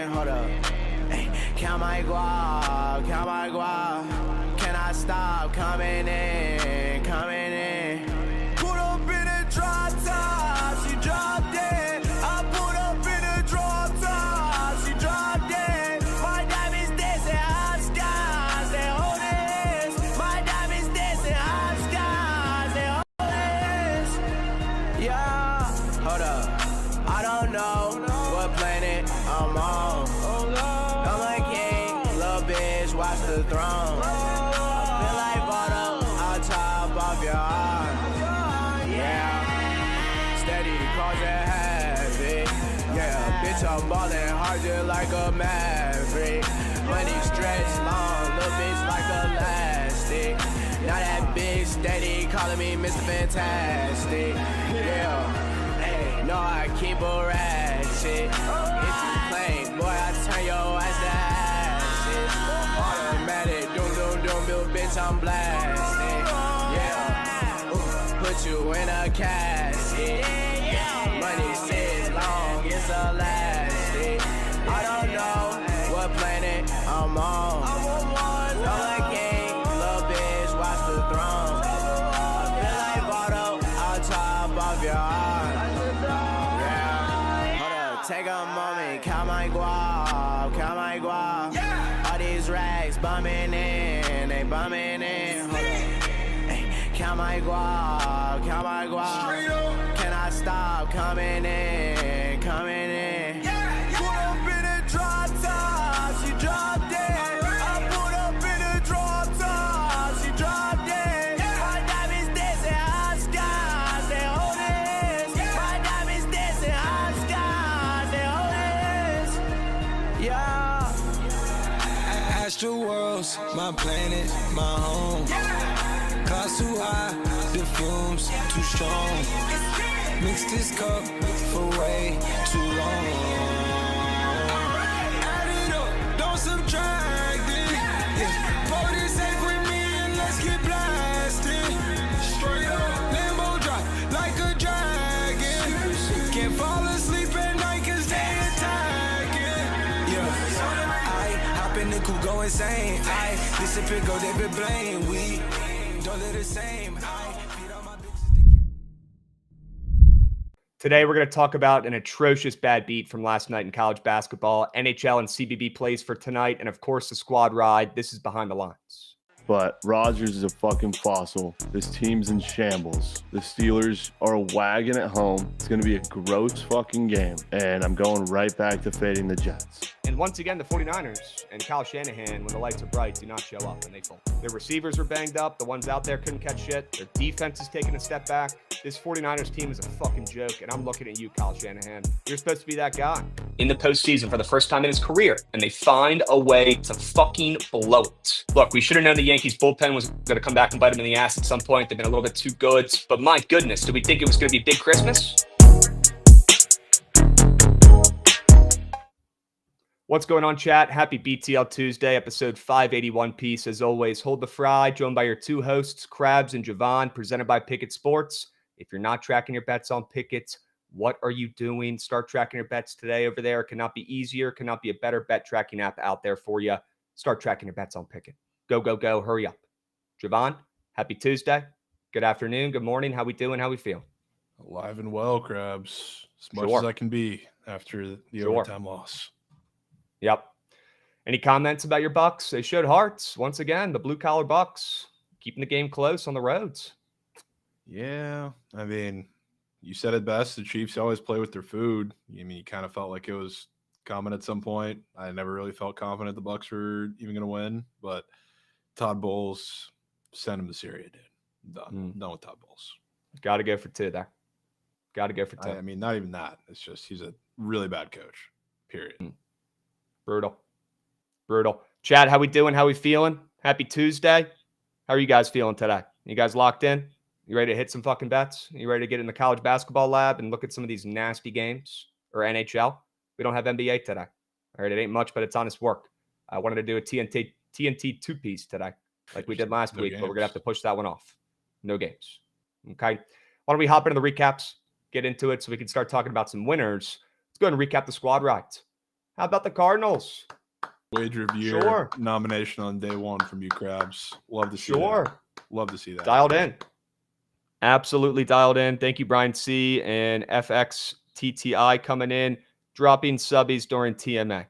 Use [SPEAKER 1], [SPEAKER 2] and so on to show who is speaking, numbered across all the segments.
[SPEAKER 1] in, hold up. Ay, count my guap, count my guap. Can I stop coming in, coming in? Put up in a drop top, she dropped it. I put up in a drop top, she dropped it. My diamonds dancing high skies, they hold this. My diamonds dancing high skies, they hold this. Yeah, hold up. I don't know what planet I'm on. I'm a king, little bitch, watch the throne. I feel like Votto, I'll chop off your arm. Yeah, steady causing havoc. Yeah, bitch, I'm ballin' hard just like a maverick. Money stretch long, little bitch like elastic. Now that bitch steady calling me Mr. Fantastic. Yeah. No, I keep a ratchet. If you claim, boy, I turn your ass to ashes. Automatic, doom, doom, doom, little bitch, I'm blasting. Yeah, put you in a casket. Money sits long, it's elastic. I don't know what planet I'm on. I'm a king, little bitch, watch the throne. I feel like Votto, I'll chop off your arm. Take a moment, count my guap, count my guap. Yeah. All these racks bumming in, they bumming in. Hey, count my guap, count my guap. Can I stop coming in, coming in? Yeah. Put up in a drop top, she dropped it. I put up in a drop top, she dropped it. My diamonds dancing high skies, they hold this. My diamonds dancing high skies. Yeah.
[SPEAKER 2] Astral worlds, my planet, my home. Clouds too high, the fumes too strong. Mix this cup for way too long. Add it up, don't subtract it. Yeah. Pour this ain't with me and let's get blasted. Straight up, Lambo drive like a dragon. Can't fall asleep at night cause they attacking. Yeah, I hop in the coupe, go insane. I disappear, go David Blaine. We don't live the same.
[SPEAKER 3] Today, we're going to talk about an atrocious bad beat from last night in college basketball, NHL and CBB plays for tonight, and of course, the squad ride. This is Behind the Lines.
[SPEAKER 4] But Rodgers is a fucking fossil. This team's in shambles. The Steelers are a wagon at home. It's going to be a gross fucking game. And I'm going right back to fading the Jets.
[SPEAKER 3] And once again, the 49ers and Kyle Shanahan, when the lights are bright, do not show up and they fold. Their receivers are banged up. The ones out there couldn't catch shit. Their defense is taking a step back. This 49ers team is a fucking joke. And I'm looking at you, Kyle Shanahan. You're supposed to be that guy.
[SPEAKER 5] In the postseason for the first time in his career, and they find a way to fucking blow it. Look, we should have known the Yankees bullpen was going to come back and bite them in the ass at some point. They've been a little bit too good, but my goodness, did we think it was going to be Big Christmas?
[SPEAKER 3] What's going on, chat? Happy BTL Tuesday, episode 581 piece. As always, hold the fry, joined by your two hosts, Krabs and Jovan, presented by Bookit Sports. If you're not tracking your bets on Bookit, what are you doing? Start tracking your bets today over there. It cannot be easier, cannot be a better bet tracking app out there for you. Start tracking your bets on Bookit. Go, go, go. Hurry up. Jovan, happy Tuesday. Good afternoon. Good morning. How we doing? How we feel?
[SPEAKER 6] Alive and well, Krabs. As much as I can be after the overtime loss.
[SPEAKER 3] Yep. Any comments about your Bucks? They showed hearts. Once again, the blue-collar Bucks keeping the game close on the roads.
[SPEAKER 6] Yeah. I mean, you said it best. The Chiefs always play with their food. I mean, you kind of felt like it was coming at some point. I never really felt confident the Bucks were even going to win, but Todd Bowles sent him to Syria, dude. Done with Todd Bowles.
[SPEAKER 3] Got to go for two there. Got to go for two.
[SPEAKER 6] I mean, not even that. It's just he's a really bad coach, period.
[SPEAKER 3] Brutal. Chad, how we doing? How we feeling? Happy Tuesday. How are you guys feeling today? You guys locked in? You ready to hit some fucking bets? You ready to get in the college basketball lab and look at some of these nasty games? Or NHL? We don't have NBA today. All right, it ain't much, but it's honest work. I wanted to do a TNT two-piece today, like we did last week, but we're going to have to push that one off. No games. Okay. Why don't we hop into the recaps, get into it so we can start talking about some winners. Let's go ahead and recap the squad rides. How about the Cardinals?
[SPEAKER 6] Wager of year
[SPEAKER 3] Sure.
[SPEAKER 6] nomination on day one from you, Krabs. Love to see
[SPEAKER 3] Sure.
[SPEAKER 6] that. Love to see that.
[SPEAKER 3] Dialed in. Absolutely dialed in. Thank you, Brian C. and FXTTI coming in, dropping subbies during TMA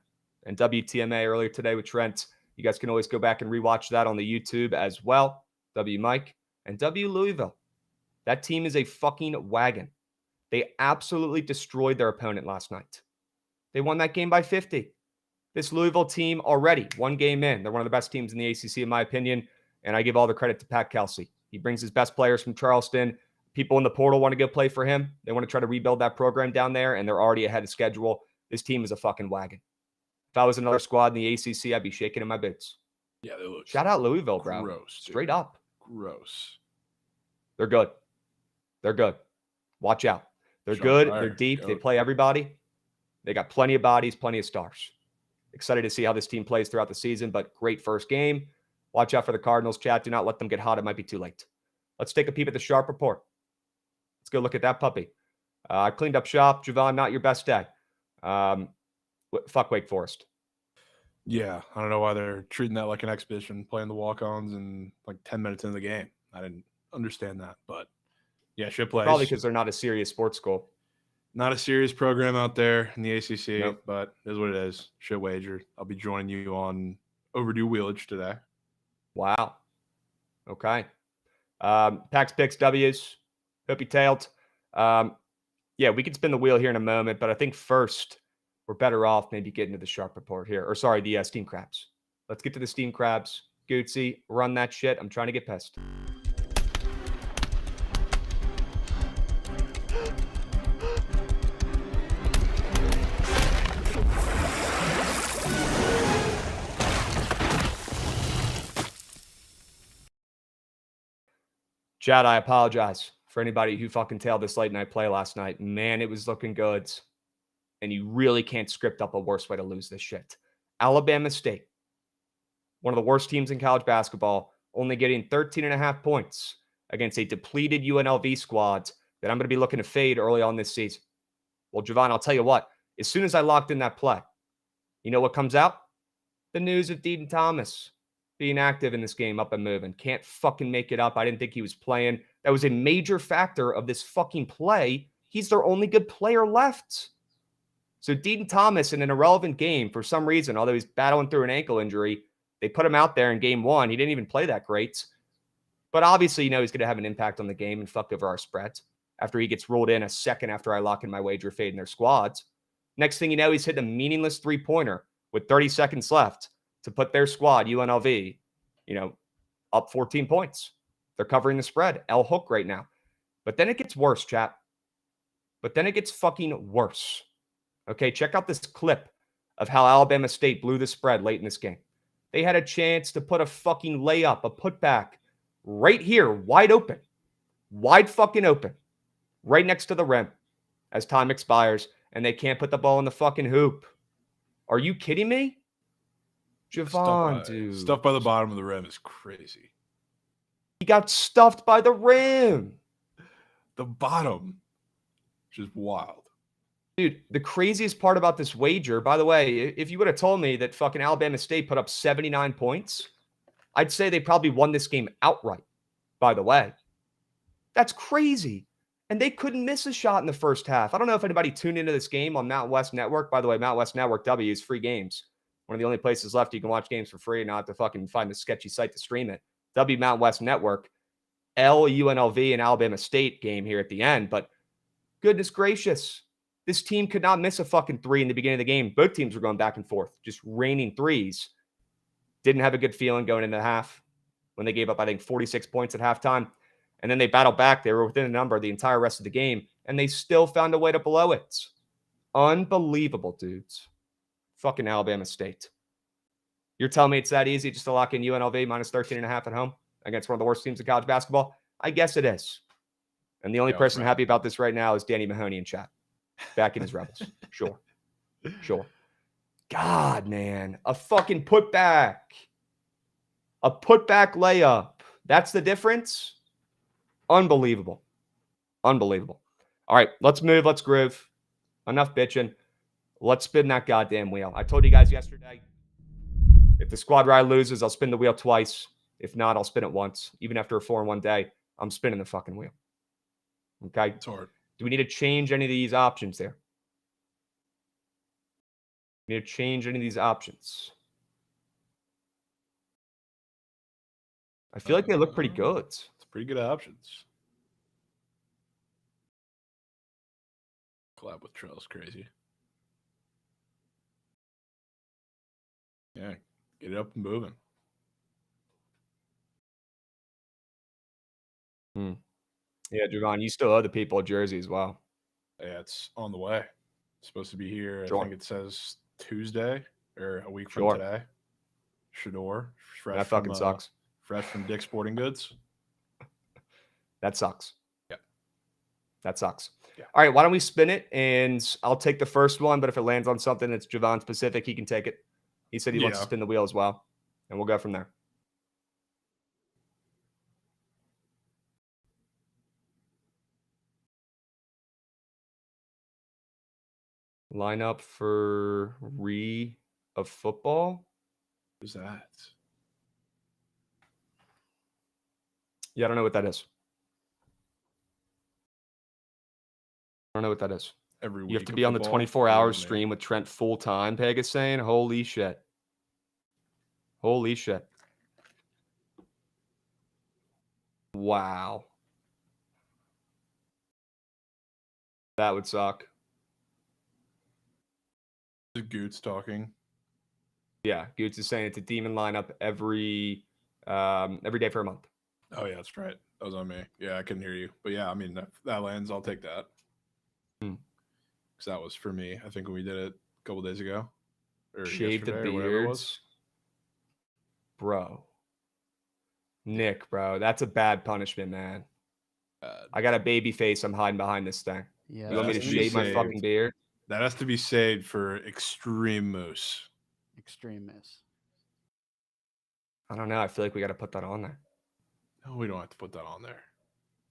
[SPEAKER 3] and WTMA earlier today with Trent. You guys can always go back and rewatch that on the YouTube as well. W Mike and W Louisville. That team is a fucking wagon. They absolutely destroyed their opponent last night. They won that game by 50. This Louisville team already, one game in, they're one of the best teams in the ACC, in my opinion, and I give all the credit to Pat Kelsey. He brings his best players from Charleston. People in the portal want to go play for him. They want to try to rebuild that program down there, and they're already ahead of schedule. This team is a fucking wagon. If I was another squad in the ACC, I'd be shaking in my boots.
[SPEAKER 6] Yeah, they look
[SPEAKER 3] Shout out Louisville, bro.
[SPEAKER 6] gross, dude.
[SPEAKER 3] Straight up.
[SPEAKER 6] Gross.
[SPEAKER 3] They're good. They're good. Watch out. They're
[SPEAKER 6] Sean
[SPEAKER 3] good.
[SPEAKER 6] Pryor,
[SPEAKER 3] They're deep. They
[SPEAKER 6] goat.
[SPEAKER 3] play everybody. They got plenty of bodies, plenty of stars. Excited to see how this team plays throughout the season, but great first game. Watch out for the Cardinals, chat. Do not let them get hot. It might be too late. Let's take a peep at the Sharp report. Let's go look at that puppy. I cleaned up shop. Jovan, not your best day. Fuck Wake Forest.
[SPEAKER 6] Yeah, I don't know why they're treating that like an exhibition, playing the walk-ons in like 10 minutes into the game. I didn't understand that, but yeah, shit plays.
[SPEAKER 3] Probably because they're not a serious sports school.
[SPEAKER 6] Not a serious program out there in the ACC,
[SPEAKER 3] Nope.
[SPEAKER 6] but it is what it is. Shit wager. I'll be joining you on overdue wheelage today.
[SPEAKER 3] Wow. Okay. Pax picks W's. Hope you tailed. Yeah, we can spin the wheel here in a moment, but I think first we're better off maybe getting to the Sharp report here. Or sorry, the Steam Krabs. Let's get to the Steam Krabs. Gootsy, run that shit. I'm trying to get pissed. Chad, I apologize for anybody who fucking tailed this late night play last night. Man, it was looking good. And you really can't script up a worse way to lose this shit. Alabama State, one of the worst teams in college basketball, only getting 13.5 points against a depleted UNLV squad that I'm going to be looking to fade early on this season. Well, Jovan, I'll tell you what. As soon as I locked in that play, you know what comes out? The news of Deaton Thomas being active in this game, up and moving. Can't fucking make it up. I didn't think he was playing. That was a major factor of this fucking play. He's their only good player left. So Deaton Thomas in an irrelevant game for some reason, although he's battling through an ankle injury, they put him out there in game one. He didn't even play that great. But obviously, you know, he's going to have an impact on the game and fuck over our spreads after he gets rolled in a second after I lock in my wager fade in their squads. Next thing you know, he's hitting a meaningless three-pointer with 30 seconds left to put their squad, UNLV, you know, up 14 points. They're covering the spread. L hook right now. But then it gets worse, chat. But then it gets fucking worse. Okay, check out this clip of how Alabama State blew the spread late in this game. They had a chance to put a fucking layup, a putback right here, wide open. Wide fucking open. Right next to the rim as time expires, and they can't put the ball in the fucking hoop. Are you kidding me? Jovan, dude.
[SPEAKER 6] Stuff by the bottom of the rim is crazy.
[SPEAKER 3] He got stuffed by the rim.
[SPEAKER 6] The bottom, which is wild.
[SPEAKER 3] Dude, the craziest part about this wager, by the way, if you would have told me that fucking Alabama State put up 79 points, I'd say they probably won this game outright, by the way. That's crazy. And they couldn't miss a shot in the first half. I don't know if anybody tuned into this game on Mountain West Network. By the way, Mountain West Network W is free games. One of the only places left you can watch games for free and not have to fucking find the sketchy site to stream it. W Mountain West Network. UNLV and Alabama State game here at the end. But goodness gracious, this team could not miss a fucking three in the beginning of the game. Both teams were going back and forth, just raining threes. Didn't have a good feeling going into the half when they gave up, I think, 46 points at halftime. And then they battled back. They were within a number the entire rest of the game, and they still found a way to blow it. Unbelievable, dudes. Fucking Alabama State. You're telling me it's that easy just to lock in UNLV minus 13.5 at home against one of the worst teams in college basketball? I guess it is. And the only person happy about this right now is Danny Mahoney in chat. Back in his Rebels. Sure. God, man. A fucking putback. A putback layup. That's the difference? Unbelievable. All right, let's move. Let's groove. Enough bitching. Let's spin that goddamn wheel. I told you guys yesterday, if the squad ride loses, I'll spin the wheel twice. If not, I'll spin it once. Even after a 4-1 day, I'm spinning the fucking wheel. Okay?
[SPEAKER 6] It's hard.
[SPEAKER 3] Do we need to change any of these options there? Need to change any of these options? I feel like they look pretty good.
[SPEAKER 6] It's pretty good options. Collab with Trail's crazy. Yeah, get it up and moving.
[SPEAKER 3] Yeah, Jovan, you still owe the people a jersey as well.
[SPEAKER 6] Yeah, it's on the way. It's supposed to be here.
[SPEAKER 3] Sure.
[SPEAKER 6] I think it says Tuesday or a week
[SPEAKER 3] Sure.
[SPEAKER 6] from today. Shador, fresh
[SPEAKER 3] That fucking
[SPEAKER 6] from,
[SPEAKER 3] sucks.
[SPEAKER 6] Fresh from Dick's Sporting Goods.
[SPEAKER 3] That sucks.
[SPEAKER 6] Yeah.
[SPEAKER 3] That sucks.
[SPEAKER 6] Yeah.
[SPEAKER 3] All right, why don't we spin it? And I'll take the first one, but if it lands on something that's Jovan specific, he can take it. He said he wants to spin the wheel as well. And we'll go from there. Lineup for of football.
[SPEAKER 6] Who's that?
[SPEAKER 3] Yeah, I don't know what that is. I don't know what that is.
[SPEAKER 6] Every week
[SPEAKER 3] You have to
[SPEAKER 6] of
[SPEAKER 3] be on the
[SPEAKER 6] football?
[SPEAKER 3] 24-hour
[SPEAKER 6] Yeah,
[SPEAKER 3] stream with Trent full time, Peg is saying. Holy shit. Holy shit. Wow. That would suck.
[SPEAKER 6] The Goots talking.
[SPEAKER 3] Yeah, Goots is saying it's a demon lineup every day for a month.
[SPEAKER 6] Oh, yeah, that's right. That was on me. Yeah, I couldn't hear you. But yeah, I mean, that lands. I'll take that. Because that was for me, I think, when we did it a couple days ago. Or
[SPEAKER 3] Shave the
[SPEAKER 6] yesterday or whatever it was.
[SPEAKER 3] beards. Bro. Nick, bro. That's a bad punishment, man. I got a baby face. I'm hiding behind this thing.
[SPEAKER 7] Yeah.
[SPEAKER 3] You want me to
[SPEAKER 6] That's gonna be
[SPEAKER 3] shave my
[SPEAKER 6] saved.
[SPEAKER 3] fucking beard?
[SPEAKER 6] That has to be saved for Extreme Moose.
[SPEAKER 7] Extreme miss.
[SPEAKER 3] I don't know. I feel like we got to put that on there.
[SPEAKER 6] No, we don't have to put that on there.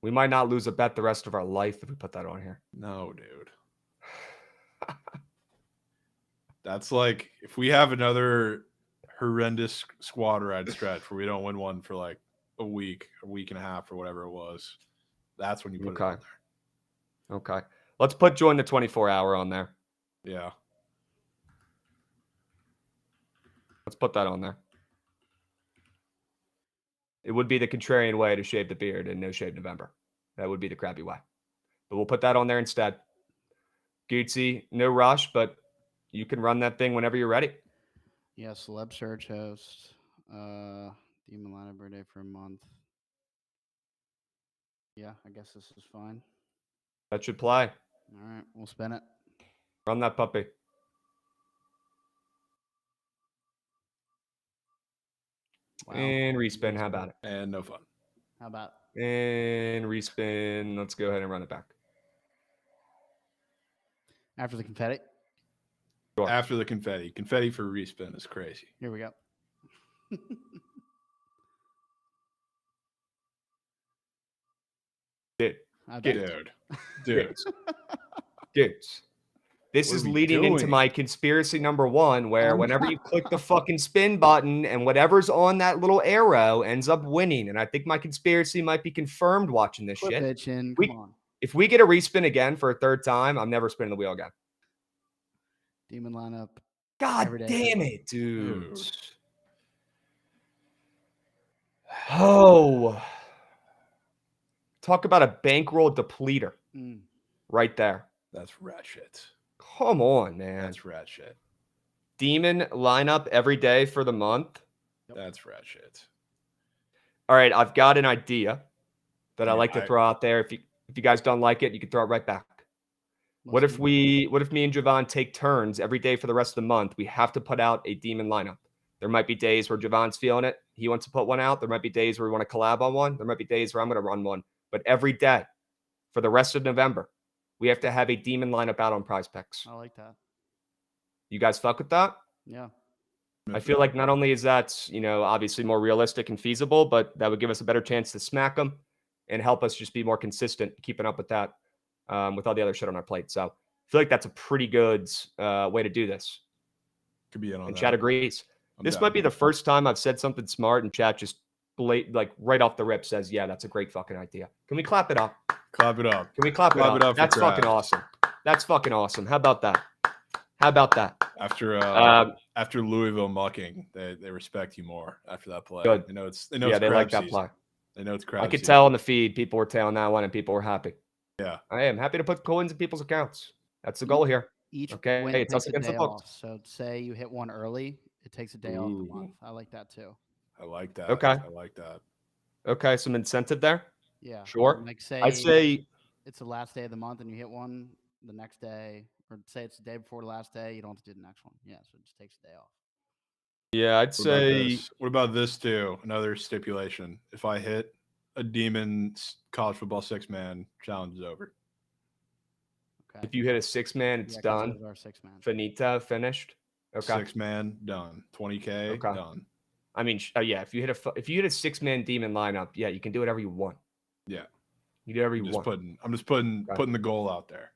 [SPEAKER 3] We might not lose a bet the rest of our life if we put that on here.
[SPEAKER 6] No, dude. That's like if we have another horrendous squad ride stretch where we don't win one for like a week and a half, or whatever it was. That's when you put it on there.
[SPEAKER 3] Okay. Let's put join the 24-hour on there.
[SPEAKER 6] Yeah.
[SPEAKER 3] Let's put that on there. It would be the contrarian way to shave the beard and no shave November. That would be the crappy way. But we'll put that on there instead. Gootsy, no rush, but you can run that thing whenever you're ready.
[SPEAKER 7] Yeah, celeb search host. Demon lineup every day for a month. Yeah, I guess this is fine.
[SPEAKER 3] That should play.
[SPEAKER 7] All right, we'll spin it.
[SPEAKER 3] Run that puppy.
[SPEAKER 7] Wow.
[SPEAKER 3] And respin. How about it?
[SPEAKER 6] And no fun.
[SPEAKER 7] How about?
[SPEAKER 3] And respin. Let's go ahead and run it back.
[SPEAKER 7] After the confetti?
[SPEAKER 3] Sure.
[SPEAKER 6] After the confetti. Confetti for respin is crazy.
[SPEAKER 7] Here we go.
[SPEAKER 3] Dude.
[SPEAKER 7] How'd
[SPEAKER 3] Get
[SPEAKER 7] that-
[SPEAKER 6] Dude. Dude.
[SPEAKER 3] Dudes. This
[SPEAKER 6] What
[SPEAKER 3] is
[SPEAKER 6] are we
[SPEAKER 3] leading into
[SPEAKER 6] doing?
[SPEAKER 3] my conspiracy number one, where whenever you click the fucking spin button and whatever's on that little arrow ends up winning. And I think my conspiracy might be confirmed watching this
[SPEAKER 7] Quit
[SPEAKER 3] shit.
[SPEAKER 7] bitching.
[SPEAKER 3] We-
[SPEAKER 7] Come on.
[SPEAKER 3] If we get a respin again for a third time, I'm never spinning the wheel again.
[SPEAKER 7] Demon lineup.
[SPEAKER 3] God
[SPEAKER 7] Every day.
[SPEAKER 3] damn it, dude.
[SPEAKER 6] Dude.
[SPEAKER 3] Oh. Talk about a bankroll depleter
[SPEAKER 7] Mm.
[SPEAKER 3] right there.
[SPEAKER 6] That's rat shit.
[SPEAKER 3] Come on, man.
[SPEAKER 6] That's rat shit.
[SPEAKER 3] Demon lineup every day for the month.
[SPEAKER 6] That's rat shit.
[SPEAKER 3] All right, I've got an idea that I
[SPEAKER 6] Yeah,
[SPEAKER 3] like to throw out there. If you guys don't like it, you can throw it right back. What
[SPEAKER 7] Let's
[SPEAKER 3] if
[SPEAKER 7] do
[SPEAKER 3] me and Jovan take turns every day for the rest of the month? We have to put out a demon lineup. There might be days where Jovan's feeling it. He wants to put one out. There might be days where we want to collab on one. There might be days where I'm going to run one. But every day for the rest of November, we have to have a demon lineup out on Prize Picks.
[SPEAKER 7] I like that.
[SPEAKER 3] You guys fuck with that?
[SPEAKER 7] Yeah.
[SPEAKER 3] I feel like not only is that, obviously more realistic and feasible, but that would give us a better chance to smack them and help us just be more consistent, keeping up with that, with all the other shit on our plate. So feel like that's a pretty good way to do this.
[SPEAKER 6] Could be in on
[SPEAKER 3] And
[SPEAKER 6] that.
[SPEAKER 3] chat agrees. This
[SPEAKER 6] down.
[SPEAKER 3] might be the first time I've said something smart and chat just like right off the rip says, yeah, that's a great fucking idea. Can we clap it up?
[SPEAKER 6] Clap it up.
[SPEAKER 3] Can we clap it
[SPEAKER 6] Clap
[SPEAKER 3] up?
[SPEAKER 6] it up for
[SPEAKER 3] That's fucking
[SPEAKER 6] Krabs.
[SPEAKER 3] awesome. That's fucking awesome. How about that? How about that?
[SPEAKER 6] After Louisville mucking, they respect you more after that play.
[SPEAKER 3] Good.
[SPEAKER 6] They know it's
[SPEAKER 3] Yeah,
[SPEAKER 6] Krabs
[SPEAKER 3] they like that
[SPEAKER 6] season.
[SPEAKER 3] play.
[SPEAKER 6] They know it's Krabs
[SPEAKER 3] I could
[SPEAKER 6] season.
[SPEAKER 3] tell on the feed people were tailing that one and people were happy.
[SPEAKER 6] Yeah.
[SPEAKER 3] I am happy to put coins in people's accounts. That's the goal here.
[SPEAKER 7] Each
[SPEAKER 3] Okay,
[SPEAKER 7] win
[SPEAKER 3] it's us
[SPEAKER 7] takes a
[SPEAKER 3] against the
[SPEAKER 7] day
[SPEAKER 3] books.
[SPEAKER 7] off. So say you hit one early, it takes a day off the month. I like that too.
[SPEAKER 6] I like that.
[SPEAKER 3] Okay.
[SPEAKER 6] I like that.
[SPEAKER 3] Okay, some incentive there.
[SPEAKER 7] Yeah.
[SPEAKER 3] Sure.
[SPEAKER 7] Like say
[SPEAKER 3] I'd say
[SPEAKER 7] it's the last day of the month and you hit one the next day, or say it's the day before the last day, you don't have to do the next one. Yeah, so it just takes a day off.
[SPEAKER 3] yeah, I'd say
[SPEAKER 6] What about this too? Another stipulation. If I hit a Demon college football 6-man, challenge is over.
[SPEAKER 7] Okay.
[SPEAKER 3] if you hit a 6-man, it's
[SPEAKER 7] Yeah, 'cause
[SPEAKER 3] done.
[SPEAKER 7] those are 6-man.
[SPEAKER 3] Finita, finished. Okay.
[SPEAKER 6] 6-man, done. 20K,
[SPEAKER 3] Okay.
[SPEAKER 6] done.
[SPEAKER 3] I mean, yeah, if you hit a 6-man demon lineup, yeah, you can do whatever you want.
[SPEAKER 6] Yeah.
[SPEAKER 3] You do whatever you
[SPEAKER 6] I'm
[SPEAKER 3] want.
[SPEAKER 6] just putting the goal out there.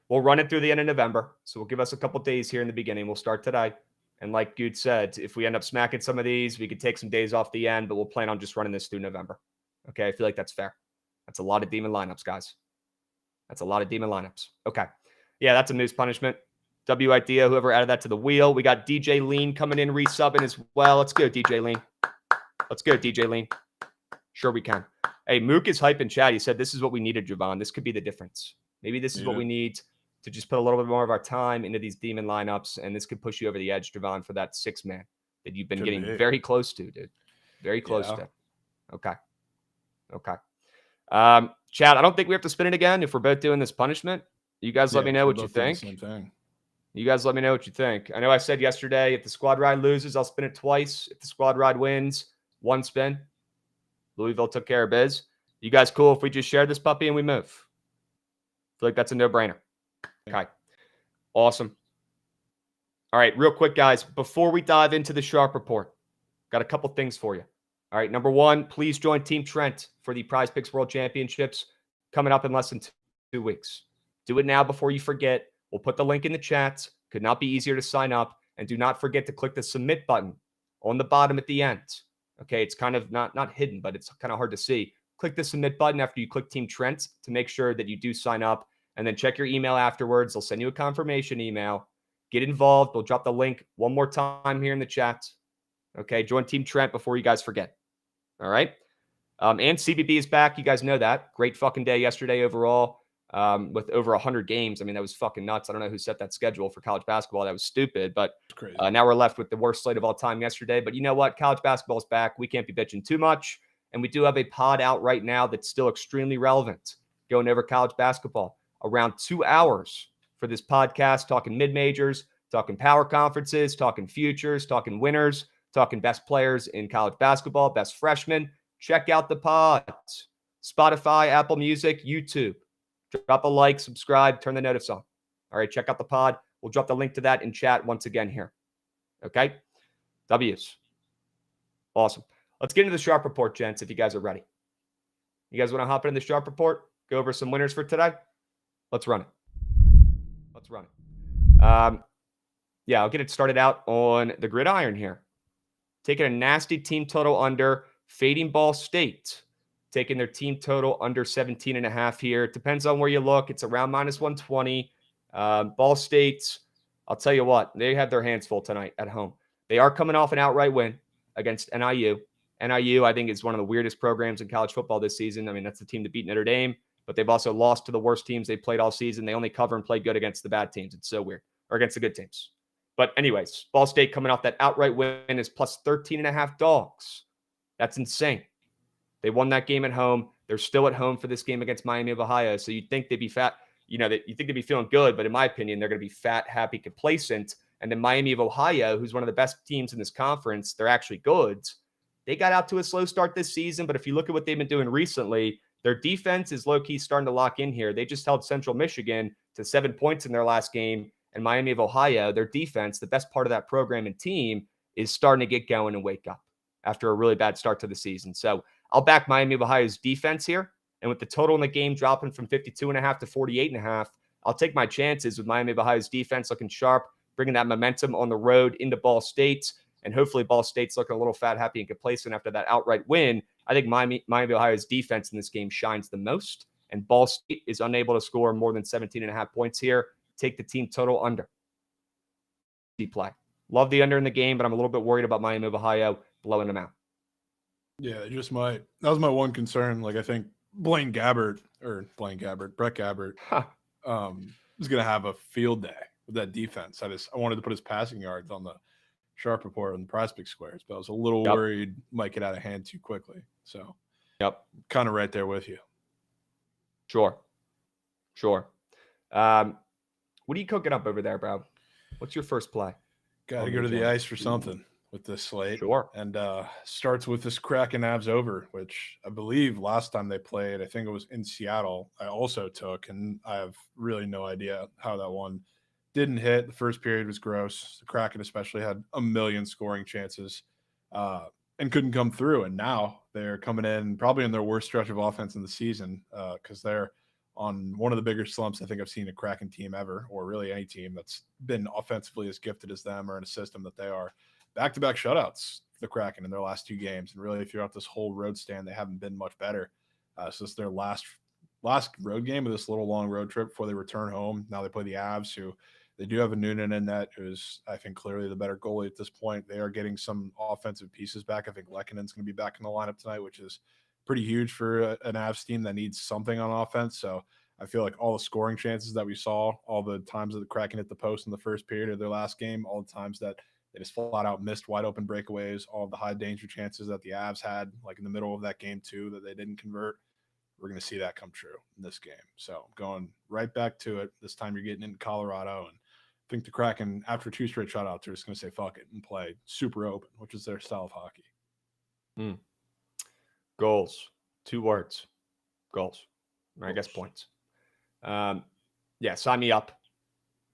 [SPEAKER 3] We'll run it through the end of November. So we'll give us a couple days here in the beginning. We'll start today. And like Good said, if we end up smacking some of these, we could take some days off the end, but we'll plan on just running this through November. Okay, I feel like that's fair. That's a lot of demon lineups, guys. That's a lot of demon lineups. Okay. Yeah, that's a news punishment. W idea, whoever added that to the wheel. We got DJ Lean coming in, resubbing as well. Let's go, DJ Lean. Let's go, DJ Lean. Sure we can. Hey, Mook is hyping chat. He said this is what we needed, Jovan. This could be the difference. Maybe this is what we need to just put a little bit more of our time into these demon lineups, and this could push you over the edge, Jovan, for that 6-man that you've been getting very close to, dude. Very close to. Okay. Okay. Chat, I don't think we have to spin it again if we're both doing this punishment. You guys let me know what you think.
[SPEAKER 6] Same thing.
[SPEAKER 3] You guys let me know what you think. I know I said yesterday, if the squad ride loses, I'll spin it twice. If the squad ride wins, one spin. Louisville took care of biz. You guys cool if we just share this puppy and we move? I feel like that's a no-brainer. Okay. Awesome. All right, real quick, guys, before we dive into the Sharp Report, got a couple things for you. All right, number one, please join Team Trent for the Prize Picks World Championships coming up in less than 2 weeks. Do it now before you forget. We'll put the link in the chat. Could not be easier to sign up. And do not forget to click the submit button on the bottom at the end. Okay, it's kind of not hidden, but it's kind of hard to see. Click the submit button after you click Team Trent to make sure that you do sign up. And then check your email afterwards. They'll send you a confirmation email. Get involved. They'll drop the link one more time here in the chat. Okay, join Team Trent before you guys forget. All right. And CBB is back. You guys know that. Great fucking day yesterday overall. With over 100 games. I mean, that was fucking nuts. I don't know who set that schedule for college basketball. That was stupid. But now we're left with the worst slate of all time yesterday. But you know what? College basketball is back. We can't be bitching too much. And we do have a pod out right now that's still extremely relevant going over college basketball. Around 2 hours for this podcast, talking mid-majors, talking power conferences, talking futures, talking winners, talking best players in college basketball, best freshmen. Check out the pod. Spotify, Apple Music, YouTube. Drop a like, subscribe, turn the notice on. All right, check out the pod. We'll drop the link to that in chat once again here. Okay? W's. Awesome. Let's get into the Sharp Report, gents, if you guys are ready. You guys want to hop into the Sharp Report? Go over some winners for today? Let's run it. Let's run it. Yeah, I'll get it started out on the gridiron here. Taking a nasty team total under, fading Ball State. Taking their team total under 17.5 here. It depends on where you look. It's around -120. Ball State, I'll tell you what, they had their hands full tonight at home. They are coming off an outright win against NIU. NIU, I think, is one of the weirdest programs in college football this season. I mean, that's the team that beat Notre Dame, but they've also lost to the worst teams they played all season. They only cover and play good against the bad teams. It's so weird. Or against the good teams. But anyways, Ball State coming off that outright win is plus 13.5 dogs. That's insane. They won that game at home. They're still at home for this game against Miami of Ohio. So you'd think they'd be fat, you think they'd be feeling good, but in my opinion, they're going to be fat, happy, complacent. And then Miami of Ohio, who's one of the best teams in this conference, they're actually good. They got out to a slow start this season, but if you look at what they've been doing recently, their defense is low-key starting to lock in here. They just held Central Michigan to 7 points in their last game. And Miami of Ohio, their defense, the best part of that program and team, is starting to get going and wake up after a really bad start to the season. So I'll back Miami of Ohio's defense here. And with the total in the game dropping from 52.5 to 48.5, I'll take my chances with Miami of Ohio's defense looking sharp, bringing that momentum on the road into Ball State. And hopefully Ball State's looking a little fat, happy, and complacent after that outright win. I think Miami of Ohio's defense in this game shines the most. And Ball State is unable to score more than 17.5 points here. Take the team total under. Play. Love the under in the game, but I'm a little bit worried about Miami of Ohio blowing them out.
[SPEAKER 6] Yeah, that was my one concern. Like, I think Brett Gabbert is going to have a field day with that defense. I wanted to put his passing yards on the Sharp report on the prospect squares, but I was a little worried might get out of hand too quickly. So, kind of right there with you.
[SPEAKER 3] Sure. What are you cooking up over there, bro? What's your first play?
[SPEAKER 6] Got to go to the ice for something with this slate.
[SPEAKER 3] Sure.
[SPEAKER 6] And starts with this Krabs over, which I believe last time they played, I think it was in Seattle, I also took, and I have really no idea how that one didn't hit. The first period was gross. The Kraken especially had a million scoring chances and couldn't come through. And now they're coming in probably in their worst stretch of offense in the season because they're on one of the bigger slumps I think I've seen a Kraken team ever, or really any team that's been offensively as gifted as them or in a system that they are. Back-to-back shutouts for the Kraken in their last 2 games. And really, throughout this whole road stand, they haven't been much better. So it's their last road game of this little long road trip before they return home. Now they play the Avs, who they do have a Noonan in net, who's, I think, clearly the better goalie at this point. They are getting some offensive pieces back. I think Lekkonen's going to be back in the lineup tonight, which is pretty huge for an Avs team that needs something on offense. So I feel like all the scoring chances that we saw, all the times that the Kraken hit the post in the first period of their last game, all the times that they just flat out missed wide open breakaways, all of the high danger chances that the Avs had, like in the middle of that game too, that they didn't convert. We're going to see that come true in this game. So going right back to it. This time you're getting into Colorado, and I think the Kraken, after 2 straight shutouts, are just going to say fuck it and play super open, which is their style of hockey.
[SPEAKER 3] Goals. 2 words. Goals. Or I guess points. Sign me up.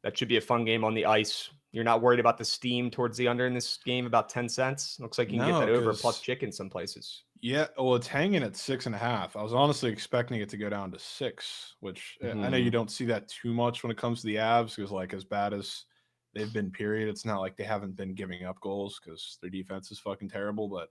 [SPEAKER 3] That should be a fun game on the ice. You're not worried about the steam towards the under in this game, about 10 cents? Looks like you can get that over plus chicken some places.
[SPEAKER 6] Yeah, well, it's hanging at 6.5. I was honestly expecting it to go down to 6, which I know you don't see that too much when it comes to the Avs, because like as bad as they've been, period, it's not like they haven't been giving up goals because their defense is fucking terrible. But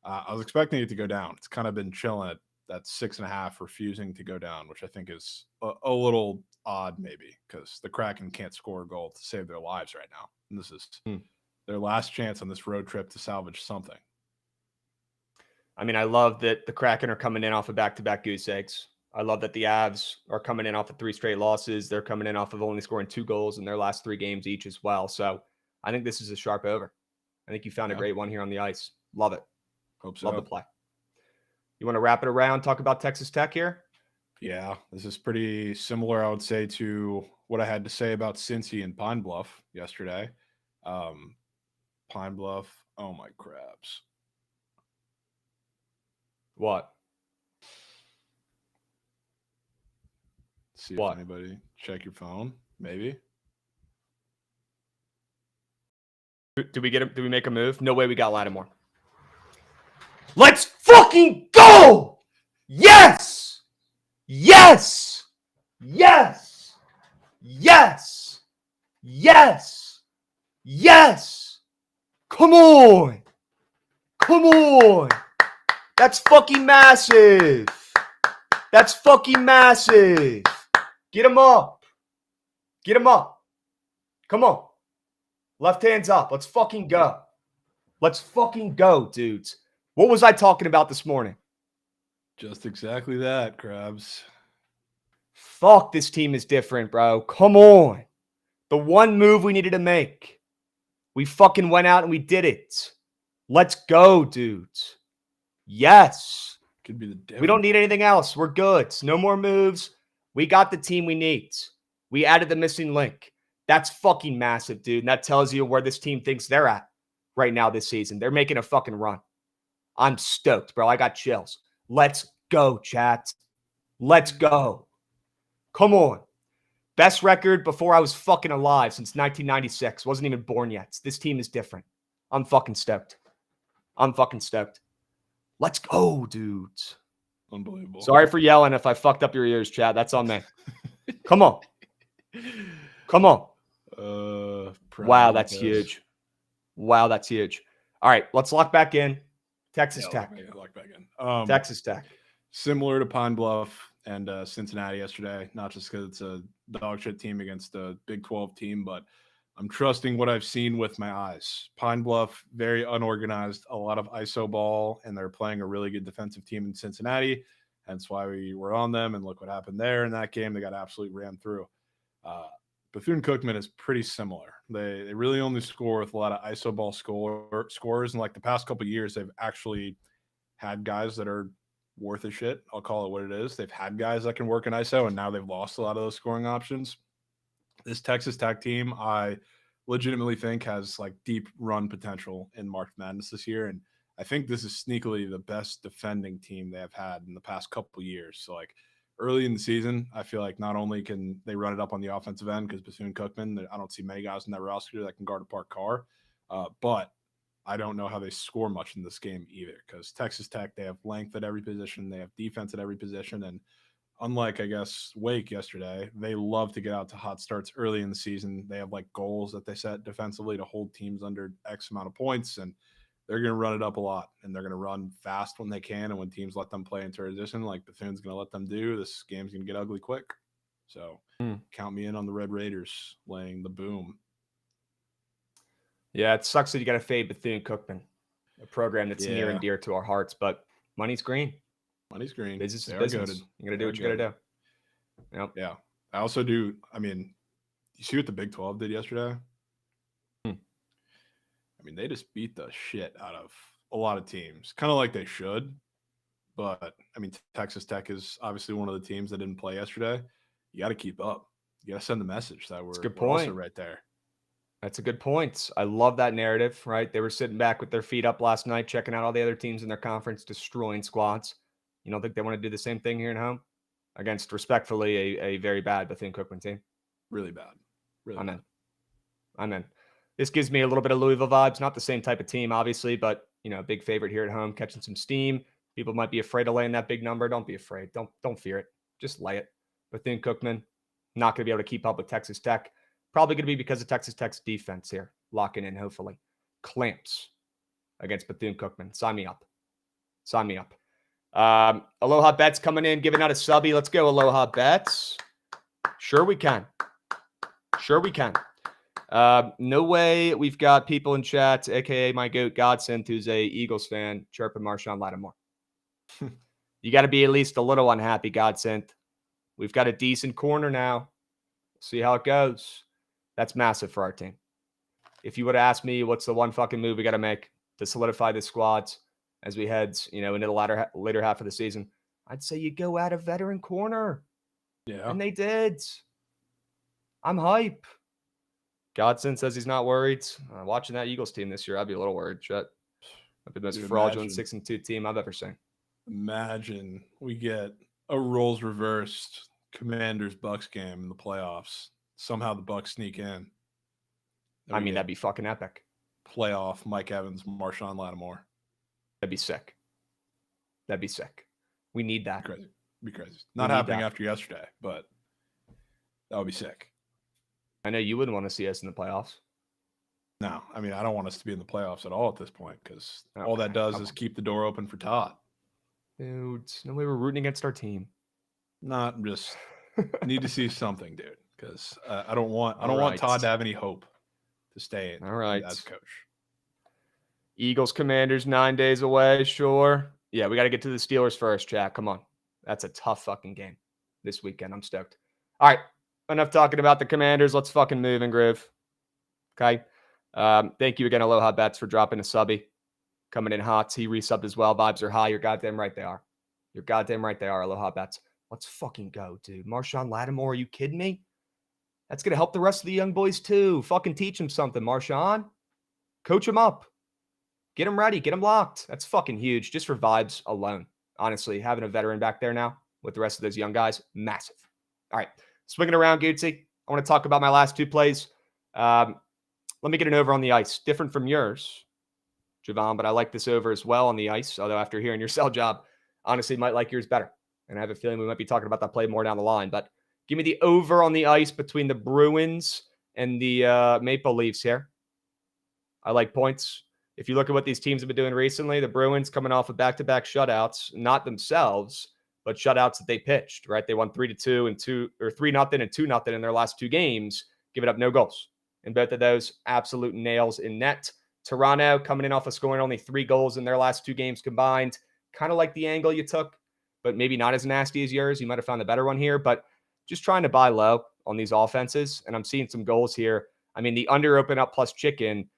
[SPEAKER 6] I was expecting it to go down. It's kind of been chilling at that 6.5, refusing to go down, which I think is a little odd, maybe, because the Kraken can't score a goal to save their lives right now. And this is their last chance on this road trip to salvage something.
[SPEAKER 3] I mean, I love that the Kraken are coming in off of back-to-back goose eggs. I love that the Avs are coming in off of 3 straight losses. They're coming in off of only scoring 2 goals in their last 3 games each as well. So I think this is a sharp over. I think you found a great one here on the ice. Love it.
[SPEAKER 6] Hope so.
[SPEAKER 3] Love the play. You want to wrap it around, talk about Texas Tech here?
[SPEAKER 6] Yeah, this is pretty similar, I would say, to what I had to say about Cincy and Pine Bluff yesterday. Pine Bluff, oh my crabs.
[SPEAKER 3] What?
[SPEAKER 6] See if anybody check your phone, maybe.
[SPEAKER 3] Did we make a move? No way we got Lattimore. Let's fucking go! Yes! Yes! Yes! Yes! Yes! Yes! Come on! Come on! That's fucking massive! That's fucking massive! Get him up! Get him up! Come on! Left hand's up. Let's fucking go. Let's fucking go, dudes. What was I talking about this morning?
[SPEAKER 6] Just exactly that, Krabs.
[SPEAKER 3] Fuck, this team is different, bro. Come on. The one move we needed to make. We fucking went out and we did it. Let's go, dudes. Yes.
[SPEAKER 6] Could be the devil.
[SPEAKER 3] We don't need anything else. We're good. No more moves. We got the team we need. We added the missing link. That's fucking massive, dude. And that tells you where this team thinks they're at right now this season. They're making a fucking run. I'm stoked, bro. I got chills. Let's go, chat. Let's go. Come on. Best record before I was fucking alive since 1996. Wasn't even born yet. This team is different. I'm fucking stoked. I'm fucking stoked. Let's go, dudes.
[SPEAKER 6] Unbelievable.
[SPEAKER 3] Sorry for yelling if I fucked up your ears, chat. That's on me. Come on. Come on.
[SPEAKER 6] Proud
[SPEAKER 3] That's
[SPEAKER 6] Lopez.
[SPEAKER 3] huge. Wow, that's huge. All right, let's lock back in. Texas Tech.
[SPEAKER 6] Lock back in.
[SPEAKER 3] Texas Tech.
[SPEAKER 6] Similar to Pine Bluff and Cincinnati yesterday, not just because it's a dog shit team against a Big 12 team, but I'm trusting what I've seen with my eyes. Pine Bluff, very unorganized, a lot of ISO ball, and they're playing a really good defensive team in Cincinnati. Hence why we were on them, and look what happened there in that game. They got absolutely ran through. Bethune-Cookman is pretty similar. They really only score with a lot of ISO ball scores, and like the past couple of years, they've actually had guys that are worth a shit. I'll call it what it is. They've had guys that can work in ISO, and now they've lost a lot of those scoring options. This Texas Tech team, I legitimately think has like deep run potential in March Madness this year, and I think this is sneakily the best defending team they have had in the past couple of years. So like early in the season, I feel like not only can they run it up on the offensive end because Bethune-Cookman, I don't see many guys in that roster that can guard a parked car, but I don't know how they score much in this game either because Texas Tech, they have length at every position. They have defense at every position. And unlike, I guess, Wake yesterday, they love to get out to hot starts early in the season. They have like goals that they set defensively to hold teams under X amount of points. And they're going to run it up a lot. And they're going to run fast when they can. And when teams let them play in transition, like Bethune's going to let them do, this game's going to get ugly quick. So count me in on the Red Raiders laying the boom.
[SPEAKER 3] Yeah, it sucks that you got to fade Bethune-Cookman, a program that's near and dear to our hearts, but money's green.
[SPEAKER 6] Money's green.
[SPEAKER 3] Business is business. You got to do what you got to do. Yep.
[SPEAKER 6] Yeah. I also do. I mean, you see what the Big 12 did yesterday? I mean, they just beat the shit out of a lot of teams, kind of like they should. But, I mean, Texas Tech is obviously one of the teams that didn't play yesterday. You got to keep up. You got to send the message that we're also right there.
[SPEAKER 3] That's a good point. I love that narrative, right? They were sitting back with their feet up last night, checking out all the other teams in their conference, destroying squads. You don't think they want to do the same thing here at home against, respectfully, a very bad Bethune-Cookman team?
[SPEAKER 6] Really bad. Really
[SPEAKER 3] I'm
[SPEAKER 6] bad.
[SPEAKER 3] in. I'm in. This gives me a little bit of Louisville vibes. Not the same type of team, obviously, but, you know, big favorite here at home, catching some steam. People might be afraid of laying that big number. Don't be afraid. Don't fear it. Just lay it. Bethune-Cookman, not going to be able to keep up with Texas Tech. Probably going to be because of Texas Tech's defense here. Locking in, hopefully. Clamps against Bethune-Cookman. Sign me up. Sign me up. Aloha Bets coming in, giving out a subby. Let's go, Aloha Bets. Sure we can. Sure we can. No way we've got people in chat, a.k.a. my goat Godsend, who's a Eagles fan, chirping Marshawn Lattimore. You got to be at least a little unhappy, Godsend. We've got a decent corner now. See how it goes. That's massive for our team. If you would have asked me what's the one fucking move we got to make to solidify the squads as we head, into the later half of the season, I'd say you go out a veteran corner.
[SPEAKER 6] Yeah.
[SPEAKER 3] And they did. I'm hype. Godson says he's not worried. Watching that Eagles team this year, I'd be a little worried. That'd be the most fraudulent 6-2 team I've ever seen.
[SPEAKER 6] Imagine we get a roles reversed Commanders-Bucks game in the playoffs. Somehow the Bucks sneak in.
[SPEAKER 3] That'd be fucking epic.
[SPEAKER 6] Playoff Mike Evans, Marshawn Lattimore.
[SPEAKER 3] That'd be sick. That'd be sick. We need that.
[SPEAKER 6] Be crazy. Not happening after yesterday, but that would be sick.
[SPEAKER 3] I know you wouldn't want to see us in the playoffs.
[SPEAKER 6] No, I mean, I don't want us to be in the playoffs at all at this point because all that does is keep the door open for Todd.
[SPEAKER 3] Dude, no way we're rooting against our team.
[SPEAKER 6] Not just need to see something, dude, because I don't want Todd to have any hope to stay as coach.
[SPEAKER 3] Eagles Commanders 9 days away, sure. Yeah, we got to get to the Steelers first, chat. Come on. That's a tough fucking game this weekend. I'm stoked. All right. Enough talking about the Commanders. Let's fucking move and groove. Okay. Thank you again, Aloha Bets, for dropping a subby. Coming in hot. He resubbed as well. Vibes are high. You're goddamn right they are. You're goddamn right they are, Aloha Bets. Let's fucking go, dude. Marshawn Lattimore, are you kidding me? That's going to help the rest of the young boys too. Fucking teach them something, Marshawn. Coach them up. Get them ready. Get them locked. That's fucking huge just for vibes alone. Honestly, having a veteran back there now with the rest of those young guys, massive. All right. Swinging around, Gootsy. I want to talk about my last two plays. Let me get an over on the ice. Different from yours, Jovan, but I like this over as well on the ice. Although after hearing your sell job, honestly, might like yours better. And I have a feeling we might be talking about that play more down the line. But Give me the over on the ice between the Bruins and the Maple Leafs here. I like points. If you look at what these teams have been doing recently, the Bruins coming off of back-to-back shutouts, not themselves, but shutouts that they pitched, right? They won 3-2 and 3-0 and 2-0 in their last 2 games, giving up no goals. And both of those absolute nails in net. Toronto coming in off of scoring only 3 goals in their last 2 games combined. Kind of like the angle you took, but maybe not as nasty as yours. You might have found the better one here, but just trying to buy low on these offenses. And I'm seeing some goals here. I mean, the under open up plus chicken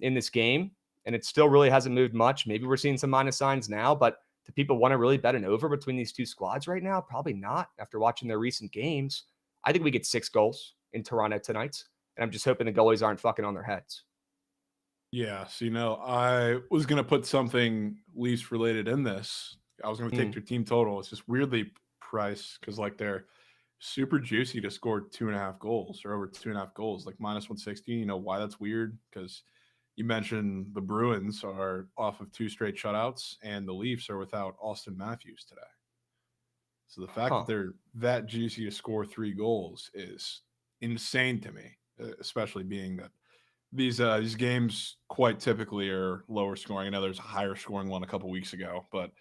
[SPEAKER 3] in this game, and it still really hasn't moved much. Maybe we're seeing some minus signs now, but do people want to really bet an over between these 2 squads right now? Probably not after watching their recent games. I think we get 6 goals in Toronto tonight, and I'm just hoping the goalies aren't fucking on their heads.
[SPEAKER 6] Yeah, so I was gonna put something Leafs related in this. I was gonna take their team total. It's just weirdly priced because like they're super juicy to score 2.5 goals or over 2.5 goals, like -160. You know why that's weird? Because you mentioned the Bruins are off of 2 straight shutouts, and the Leafs are without Austin Matthews today. So the fact that they're that juicy to score 3 goals is insane to me, especially being that these games quite typically are lower scoring. I know there's a higher scoring one a couple weeks ago, but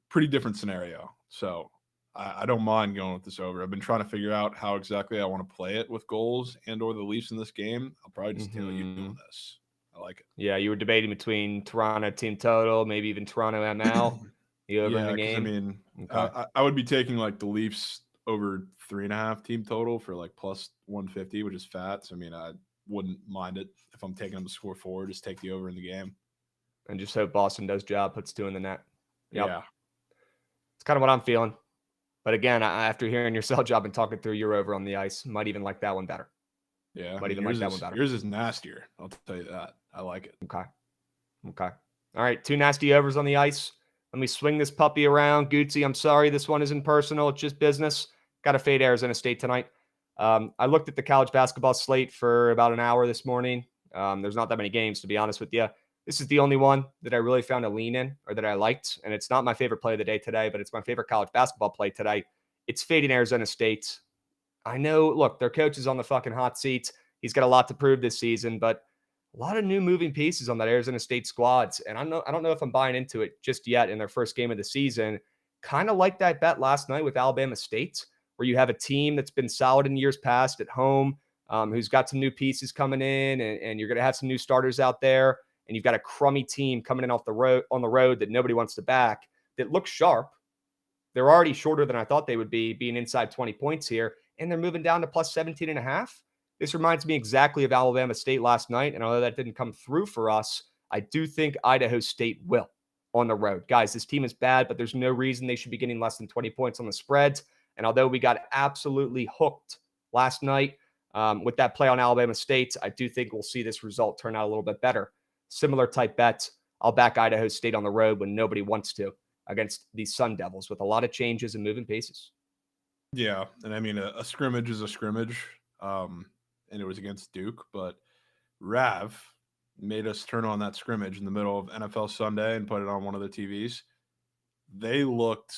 [SPEAKER 6] pretty different scenario. So I don't mind going with this over. I've been trying to figure out how exactly I want to play it with goals and or the Leafs in this game. I'll probably just tell you on this. I like it.
[SPEAKER 3] Yeah, you were debating between Toronto team total, maybe even Toronto ML. You over in the game?
[SPEAKER 6] I mean,
[SPEAKER 3] okay.
[SPEAKER 6] I would be taking like the Leafs over 3.5 team total for like plus 150, which is fat. So I mean, I wouldn't mind it if I'm taking them to score 4. Just take the over in the game,
[SPEAKER 3] and just hope Boston does job, puts 2 in the net. Yep.
[SPEAKER 6] Yeah,
[SPEAKER 3] it's kind of what I'm feeling. But again, after hearing your sell job and talking through your over on the ice, might even like that one better.
[SPEAKER 6] Yeah,
[SPEAKER 3] might even like that one better.
[SPEAKER 6] Yours is nastier. I'll tell you that. I like it.
[SPEAKER 3] Okay. All right, 2 nasty overs on the ice. Let me swing this puppy around. Gucci, I'm sorry. This one isn't personal. It's just business. Got to fade Arizona State tonight. I looked at the college basketball slate for about an hour this morning. There's not that many games, to be honest with you. This is the only one that I really found a lean in or that I liked. And it's not my favorite play of the day today, but it's my favorite college basketball play today. It's fading Arizona State. I know, look, their coach is on the fucking hot seat. He's got a lot to prove this season, but a lot of new moving pieces on that Arizona State squads. And I don't know if I'm buying into it just yet in their first game of the season. Kind of like that bet last night with Alabama State, where you have a team that's been solid in years past at home, who's got some new pieces coming in, and you're going to have some new starters out there, and you've got a crummy team coming in on the road that nobody wants to back, that looks sharp. They're already shorter than I thought they would be, being inside 20 points here, and they're moving down to plus 17.5. This reminds me exactly of Alabama State last night, and although that didn't come through for us, I do think Idaho State will on the road. Guys, this team is bad, but there's no reason they should be getting less than 20 points on the spreads. And although we got absolutely hooked last night with that play on Alabama State, I do think we'll see this result turn out a little bit better. Similar type bets. I'll back Idaho State on the road when nobody wants to against the Sun Devils with a lot of changes and moving pieces.
[SPEAKER 6] Yeah, and I mean, a scrimmage is a scrimmage, and it was against Duke, but Rav made us turn on that scrimmage in the middle of NFL Sunday and put it on one of the TVs. They looked...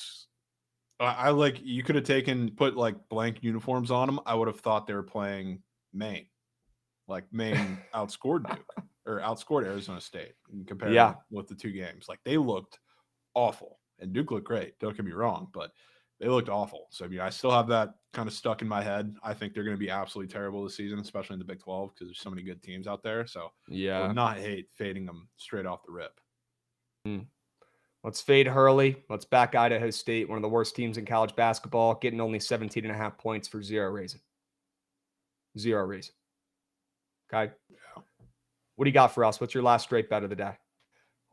[SPEAKER 6] I like, you could have put like blank uniforms on them. I would have thought they were playing Maine. Like Maine outscored Duke or outscored Arizona State compared with the 2 games. Like they looked awful, and Duke looked great. Don't get me wrong, but they looked awful. So I mean, I still have that kind of stuck in my head. I think they're going to be absolutely terrible this season, especially in the Big 12 because there's so many good teams out there. So I would not hate fading them straight off the rip.
[SPEAKER 3] Let's fade Hurley. Let's back Idaho State, one of the worst teams in college basketball, getting only 17.5 points for 0 reason. 0 reason. Okay.
[SPEAKER 6] Yeah.
[SPEAKER 3] What do you got for us? What's your last straight bet of the day?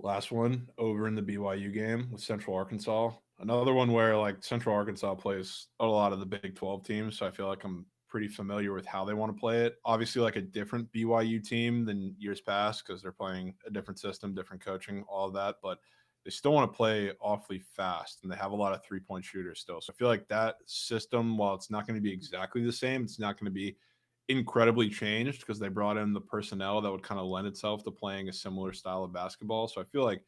[SPEAKER 6] Last one, over in the BYU game with Central Arkansas. Another one where like Central Arkansas plays a lot of the Big 12 teams, so I feel like I'm pretty familiar with how they want to play it. Obviously, like a different BYU team than years past because they're playing a different system, different coaching, all of that, but they still want to play awfully fast, and they have a lot of 3-point shooters still. So I feel like that system, while it's not going to be exactly the same, it's not going to be incredibly changed because they brought in the personnel that would kind of lend itself to playing a similar style of basketball. So I feel like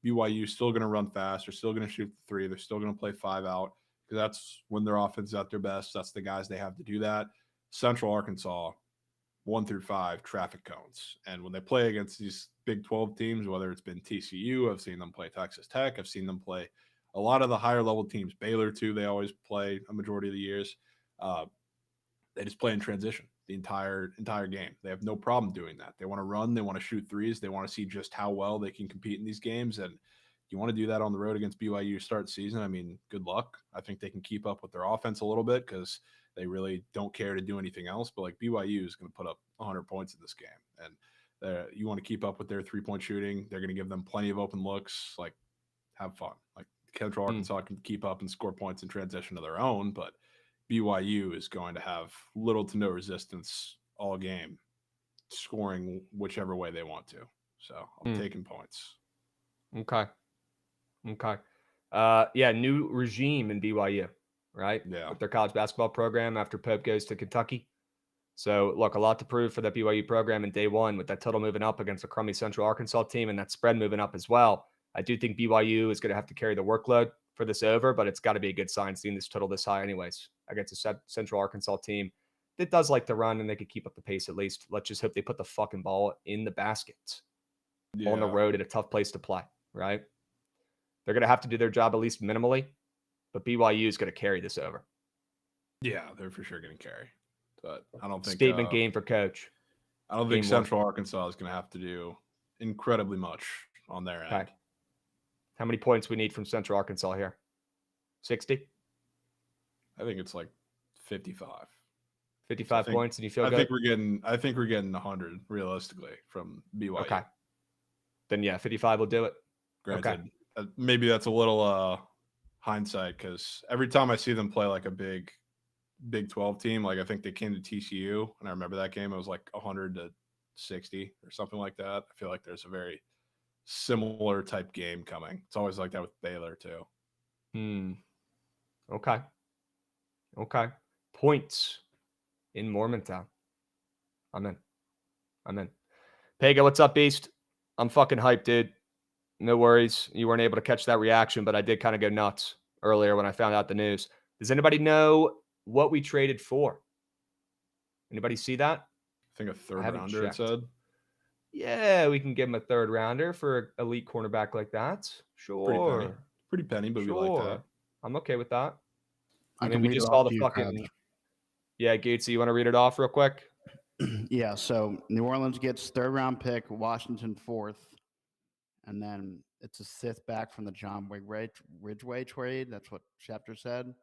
[SPEAKER 6] BYU is still going to run fast. They're still going to shoot the 3. They're still going to play 5 out because that's when their offense is at their best. That's the guys they have to do that. Central Arkansas, 1 through 5, traffic cones. And when they play against these Big 12 teams, whether it's been TCU, I've seen them play Texas Tech, I've seen them play a lot of the higher level teams, Baylor too, they always play a majority of the years. They just play in transition the entire game. They have no problem doing that. They want to run, they want to shoot threes, they want to see just how well they can compete in these games. And you want to do that on the road against BYU to start the season, I mean, good luck. I think they can keep up with their offense a little bit because they really don't care to do anything else. But like BYU is going to put up 100 points in this game. And you want to keep up with their 3-point shooting. They're going to give them plenty of open looks. Like, have fun. Like, Central Arkansas can keep up and score points in transition of their own, but BYU is going to have little to no resistance all game, scoring whichever way they want to. So I'm taking points.
[SPEAKER 3] Okay. Yeah, new regime in BYU, right?
[SPEAKER 6] Yeah.
[SPEAKER 3] With their college basketball program after Pope goes to Kentucky. So, look, a lot to prove for that BYU program in day one with that total moving up against a crummy Central Arkansas team and that spread moving up as well. I do think BYU is going to have to carry the workload for this over, but it's got to be a good sign seeing this total this high anyways against a Central Arkansas team that does like to run and they could keep up the pace at least. Let's just hope they put the fucking ball in the basket on the road at a tough place to play, right? They're going to have to do their job at least minimally, but BYU is going to carry this over.
[SPEAKER 6] Yeah, they're for sure going to carry. But I don't think
[SPEAKER 3] statement game for coach.
[SPEAKER 6] I don't think Central Arkansas is going to have to do incredibly much on their end.
[SPEAKER 3] Okay. How many points we need from Central Arkansas here? 60?
[SPEAKER 6] I think it's like 55.
[SPEAKER 3] 55 points, and you feel good?
[SPEAKER 6] I think we're getting 100 realistically from BYU.
[SPEAKER 3] Okay. Then yeah, 55 will do it.
[SPEAKER 6] Granted, maybe that's a little hindsight because every time I see them play like a Big 12 team, like I think they came to TCU, and I remember that game. It was like 100 to 60 or something like that. I feel like there's a very similar type game coming. It's always like that with Baylor too.
[SPEAKER 3] Okay. Points in Mormontown. I'm in. Pega, what's up, Beast? I'm fucking hyped, dude. No worries. You weren't able to catch that reaction, but I did kind of go nuts earlier when I found out the news. Does anybody know what we traded for? Anybody see that?
[SPEAKER 6] I think a third rounder, it said.
[SPEAKER 3] Yeah, we can give him a third rounder for an elite cornerback like that. Sure.
[SPEAKER 6] Pretty penny, but we like that.
[SPEAKER 3] I'm okay with that.
[SPEAKER 7] I
[SPEAKER 3] mean,
[SPEAKER 7] can
[SPEAKER 3] we
[SPEAKER 7] read
[SPEAKER 3] just
[SPEAKER 7] it
[SPEAKER 3] saw
[SPEAKER 7] off
[SPEAKER 3] the
[SPEAKER 7] to you,
[SPEAKER 3] fucking.
[SPEAKER 7] Krabs.
[SPEAKER 3] Yeah, Gatesy, you want to read it off real quick?
[SPEAKER 7] Yeah, so New Orleans gets third round pick, Washington fourth, and then it's a sixth back from the John Ridgeway trade. That's what Chapter said.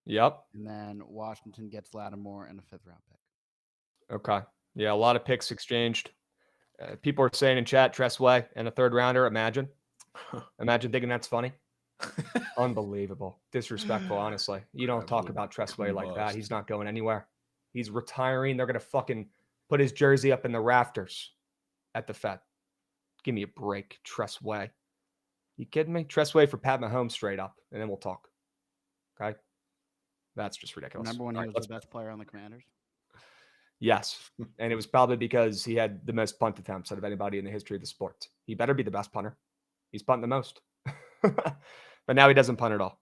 [SPEAKER 3] Yep.
[SPEAKER 7] And then Washington gets Lattimore and a fifth round pick.
[SPEAKER 3] Okay. Yeah, a lot of picks exchanged. People are saying in chat, Tressway and a third rounder. Imagine thinking that's funny. Unbelievable. Disrespectful, honestly. You don't talk about Tressway like that. He's not going anywhere. He's retiring. They're going to fucking put his jersey up in the rafters at the Fed. Give me a break, Tressway. You kidding me? Tressway for Pat Mahomes straight up, and then we'll talk. Okay? That's just ridiculous.
[SPEAKER 7] Remember when he was the best player on the Commanders?
[SPEAKER 3] Yes. And it was probably because he had the most punt attempts out of anybody in the history of the sport. He better be the best punter. He's punting the most. But now he doesn't punt at all.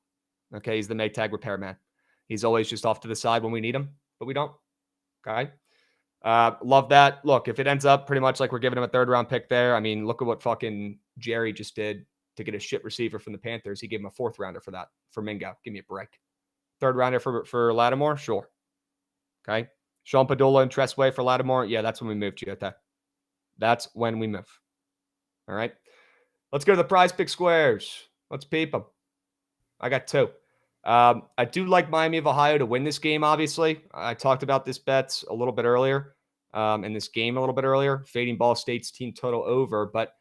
[SPEAKER 3] Okay, he's the Maytag repairman. He's always just off to the side when we need him, but we don't. Okay. Love that. Look, if it ends up pretty much like we're giving him a third round pick there, I mean, look at what fucking Jerry just did to get a shit receiver from the Panthers. He gave him a fourth rounder for that, for Mingo. Give me a break. Third rounder for Lattimore? Sure. Okay. Sean Padula and Tressway for Lattimore? Yeah, that's when we move, Giota. That's when we move. All right. Let's go to the prize pick squares. Let's peep them. I got two. I do like Miami of Ohio to win this game, obviously. I talked about this bet a little bit earlier, in this game a little bit earlier, fading Ball State's team total over, but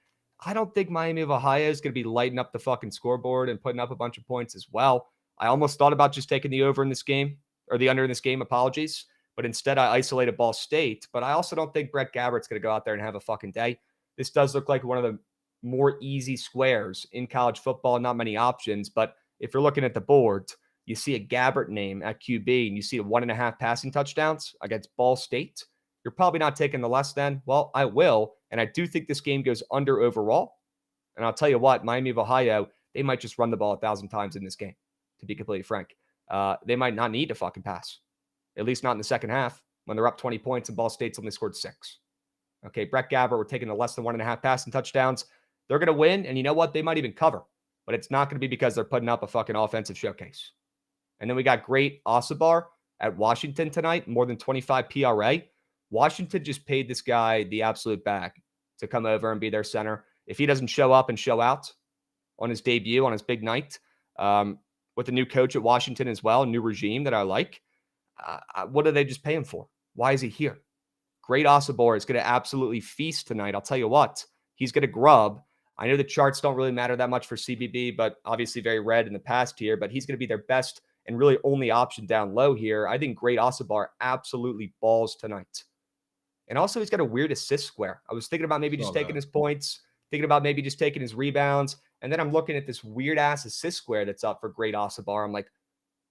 [SPEAKER 3] I don't think Miami of Ohio is going to be lighting up the fucking scoreboard and putting up a bunch of points as well. I almost thought about just taking the over in this game, or the under in this game, apologies, but instead I isolated Ball State, but I also don't think Brett Gabbert's going to go out there and have a fucking day. This does look like one of the more easy squares in college football, not many options, but if you're looking at the board, you see a Gabbert name at QB and you see 1.5 passing touchdowns against Ball State, you're probably not taking the less than. Well, I will. And I do think this game goes under overall. And I'll tell you what, Miami of Ohio, they might just run the ball 1,000 times in this game, to be completely frank. they might not need to fucking pass, at least not in the second half when they're up 20 points and Ball State's only scored 6. Okay, Brett Gabbert, we're taking the less than 1.5 passing touchdowns. They're going to win, and you know what? They might even cover, but it's not going to be because they're putting up a fucking offensive showcase. And then we got great Osabar at Washington tonight, more than 25 PRA. Washington just paid this guy the absolute bag to come over and be their center. If he doesn't show up and show out on his debut, on his big night, with a new coach at Washington as well, a new regime that I like, what do they just pay him for? Why is he here? Great Osabar is going to absolutely feast tonight. I'll tell you what, he's going to grub. I know the charts don't really matter that much for CBB, but obviously very red in the past here, but he's going to be their best and really only option down low here. I think great Osabar absolutely balls tonight. And also he's got a weird assist square. I was thinking about maybe just taking his points, thinking about maybe just taking his rebounds. And then I'm looking at this weird ass assist square that's up for great Osabar. I'm like,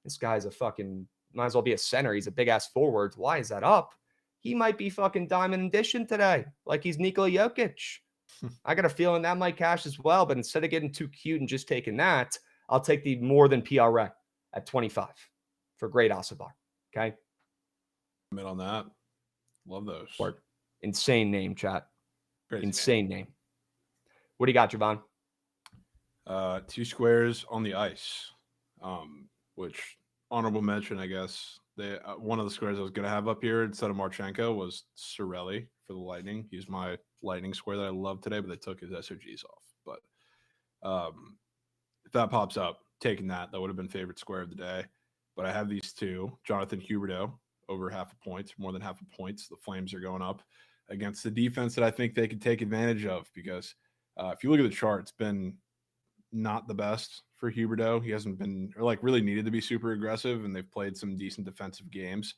[SPEAKER 3] this guy's a fucking, might as well be a center. He's a big ass forward. Why is that up? He might be fucking diamond edition today. Like he's Nikola Jokic. I got a feeling that might cash as well. But instead of getting too cute and just taking that, I'll take the more than PRA at 25 for great Osabar. Okay.
[SPEAKER 6] I'm in on that. Love those.
[SPEAKER 3] Word. Insane name, chat.
[SPEAKER 6] Crazy
[SPEAKER 3] Insane name. What do you got, Jovan?
[SPEAKER 6] 2 squares on the ice, which honorable mention, I guess. One of the squares I was going to have up here instead of Marchenko was Cirelli for the Lightning. He's my Lightning square that I love today, but they took his SOGs off. But if that pops up, taking that would have been favorite square of the day. But I have these 2. Jonathan Huberdeau, over half a point, more than half a point. The Flames are going up against the defense that I think they could take advantage of because if you look at the chart, it's been not the best for Huberdeau. He hasn't been really needed to be super aggressive, and they've played some decent defensive games.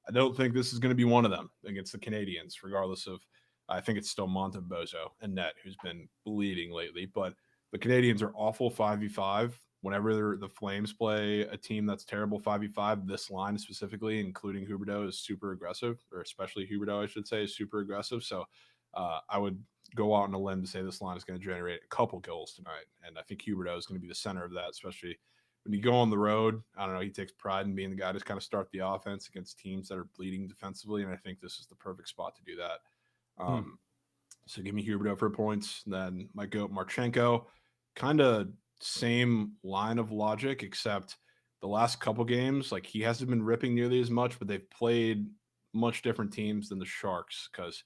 [SPEAKER 6] I don't think this is going to be one of them against the Canadians, regardless of I think it's still Montebozo and Net who's been bleeding lately. But the Canadians are awful 5v5. Whenever the Flames play a team that's terrible 5v5, this line specifically, including Huberdeau, is super aggressive, or especially Huberdeau, I should say, is super aggressive. So I would go out on a limb to say this line is going to generate a couple goals tonight. And I think Huberdeau is going to be the center of that, especially when you go on the road. I don't know. He takes pride in being the guy to kind of start the offense against teams that are bleeding defensively. And I think this is the perfect spot to do that. So give me Huberdeau for points. Then my goat Marchenko, kind of same line of logic, except the last couple games, he hasn't been ripping nearly as much, but they've played much different teams than the Sharks because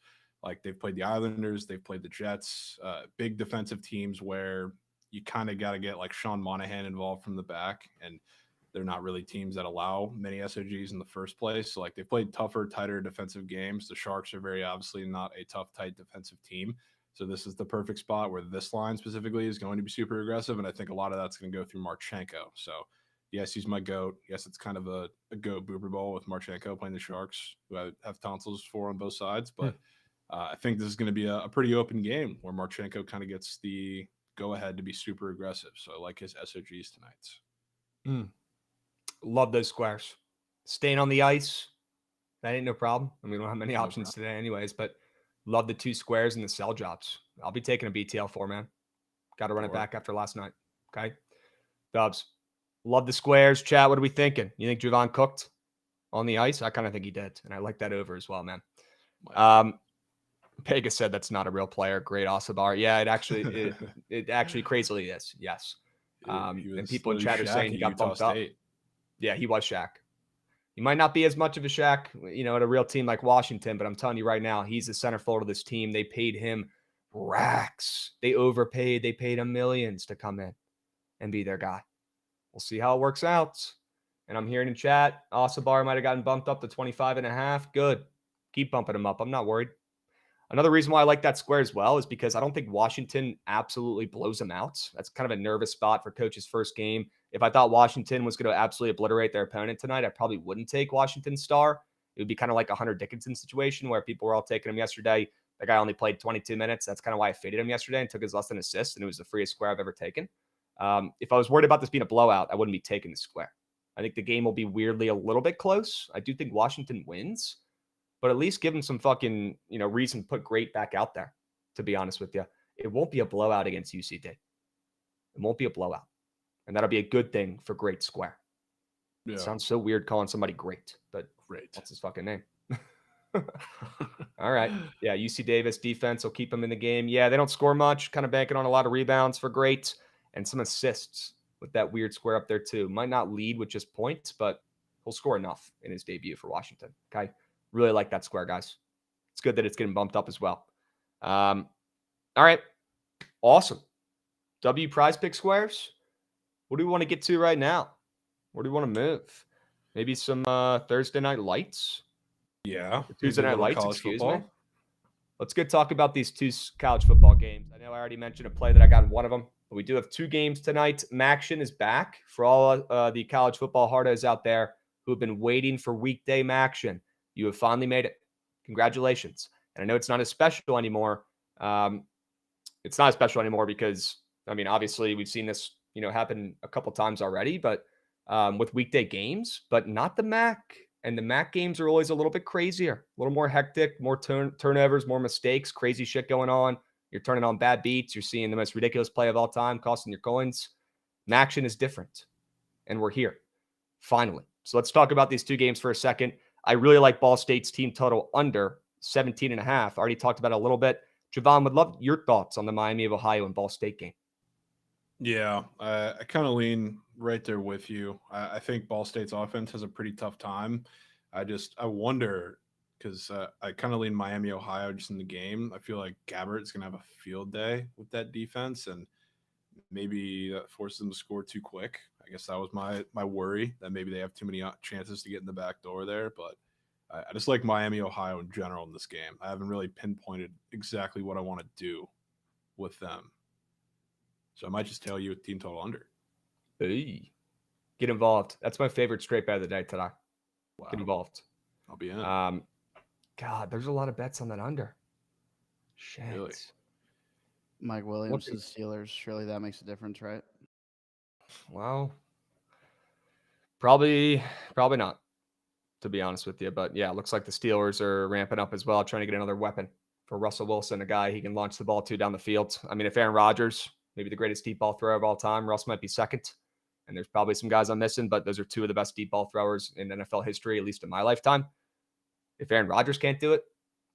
[SPEAKER 6] they've played the Islanders, they've played the Jets, big defensive teams where you kind of got to get Sean Monahan involved from the back, and they're not really teams that allow many SOGs in the first place. So they've played tougher, tighter defensive games. The Sharks are very obviously not a tough, tight defensive team. So this is the perfect spot where this line specifically is going to be super aggressive, and I think a lot of that's going to go through Marchenko. So yes, he's my goat. Yes, it's kind of a goat booper bowl with Marchenko playing the Sharks, who I have tonsils for on both sides. But I think this is going to be a pretty open game where Marchenko kind of gets the go-ahead to be super aggressive. So I like his SOGs tonight.
[SPEAKER 3] Love those squares. Staying on the ice, that ain't no problem. I mean, we don't have many options today anyways, but love the 2 squares and the cell jobs. I'll be taking a BTL 4, man. Got to run it back after last night. Okay. Dubs. Love the squares. Chat, what are we thinking? You think Jovan cooked on the ice? I kind of think he did. And I like that over as well, man. Pega said that's not a real player. Great Osabar. Yeah, it actually crazily is. Yes. And people in chat are saying he got bumped up. Yeah, he was Shaq. He might not be as much of a Shaq, at a real team like Washington, but I'm telling you right now, he's the center fielder of this team. They paid him racks. They overpaid. They paid him millions to come in and be their guy. We'll see how it works out. And I'm hearing in chat, Osabar might have gotten bumped up to 25.5. Good. Keep bumping him up. I'm not worried. Another reason why I like that square as well is because I don't think Washington absolutely blows them out. That's kind of a nervous spot for coach's first game. If I thought Washington was going to absolutely obliterate their opponent tonight, I probably wouldn't take Washington star. It would be kind of like a Hunter Dickinson situation where people were all taking him yesterday. The guy only played 22 minutes. That's kind of why I faded him yesterday and took his less than assist, and it was the freest square I've ever taken. If I was worried about this being a blowout, I wouldn't be taking the square. I think the game will be weirdly a little bit close. I do think Washington wins, but at least give them some fucking, reason to put great back out there, to be honest with you. It won't be a blowout against UCD. It won't be a blowout. And that'll be a good thing for great square.
[SPEAKER 6] Yeah.
[SPEAKER 3] It sounds so weird calling somebody great, but
[SPEAKER 6] Great.
[SPEAKER 3] what's his fucking name? All right. Yeah, UC Davis defense will keep him in the game. Yeah, they don't score much, kind of banking on a lot of rebounds for great and some assists with that weird square up there too. Might not lead with just points, but he'll score enough in his debut for Washington. Okay. Really like that square, guys. It's good that it's getting bumped up as well. All right. Awesome. W prize pick squares. What do we want to get to right now? Where do we want to move? Maybe some Thursday night lights?
[SPEAKER 6] Yeah.
[SPEAKER 3] Tuesday
[SPEAKER 6] maybe a
[SPEAKER 3] night
[SPEAKER 6] little
[SPEAKER 3] lights,
[SPEAKER 6] college
[SPEAKER 3] excuse
[SPEAKER 6] football.
[SPEAKER 3] me. Let's get talk about these two college football games. I know I already mentioned a play that I got in one of them, but we do have two games tonight. Maction is back for all the college football hardos out there who have been waiting for weekday Maction. You have finally made it. Congratulations. And I know it's not as special anymore. It's not as special anymore because, I mean, obviously we've seen this, happen a couple times already, but with weekday games, but not the MAC. And the MAC games are always a little bit crazier, a little more hectic, more turnovers, more mistakes, crazy shit going on. You're turning on bad beats. You're seeing the most ridiculous play of all time, costing your coins. Maction is different. And we're here, finally. So let's talk about these two games for a second. I really like Ball State's team total under 17.5. I already talked about it a little bit. Jovan, would love your thoughts on the Miami of Ohio and Ball State game.
[SPEAKER 6] Yeah, I kind of lean right there with you. I think Ball State's offense has a pretty tough time. I wonder because I kind of lean Miami, Ohio just in the game. I feel like Gabbert's going to have a field day with that defense, and maybe that forces them to score too quick. I guess that was my worry, that maybe they have too many chances to get in the back door there. But I just like Miami, Ohio in general in this game. I haven't really pinpointed exactly what I want to do with them. So I might just tell you with team total under.
[SPEAKER 3] Hey, get involved. That's my favorite straight bet of the day today.
[SPEAKER 6] Wow.
[SPEAKER 3] Get involved.
[SPEAKER 6] I'll be in.
[SPEAKER 3] God, there's a lot of bets on that under. Shit.
[SPEAKER 6] Really?
[SPEAKER 7] Mike Williams' Steelers. Surely that makes a difference, right?
[SPEAKER 3] Well, probably not, to be honest with you. But yeah, it looks like the Steelers are ramping up as well, trying to get another weapon for Russell Wilson, a guy he can launch the ball to down the field. I mean, if Aaron Rodgers, maybe the greatest deep ball thrower of all time, Russ might be second. And there's probably some guys I'm missing, but those are two of the best deep ball throwers in NFL history, at least in my lifetime. If Aaron Rodgers can't do it,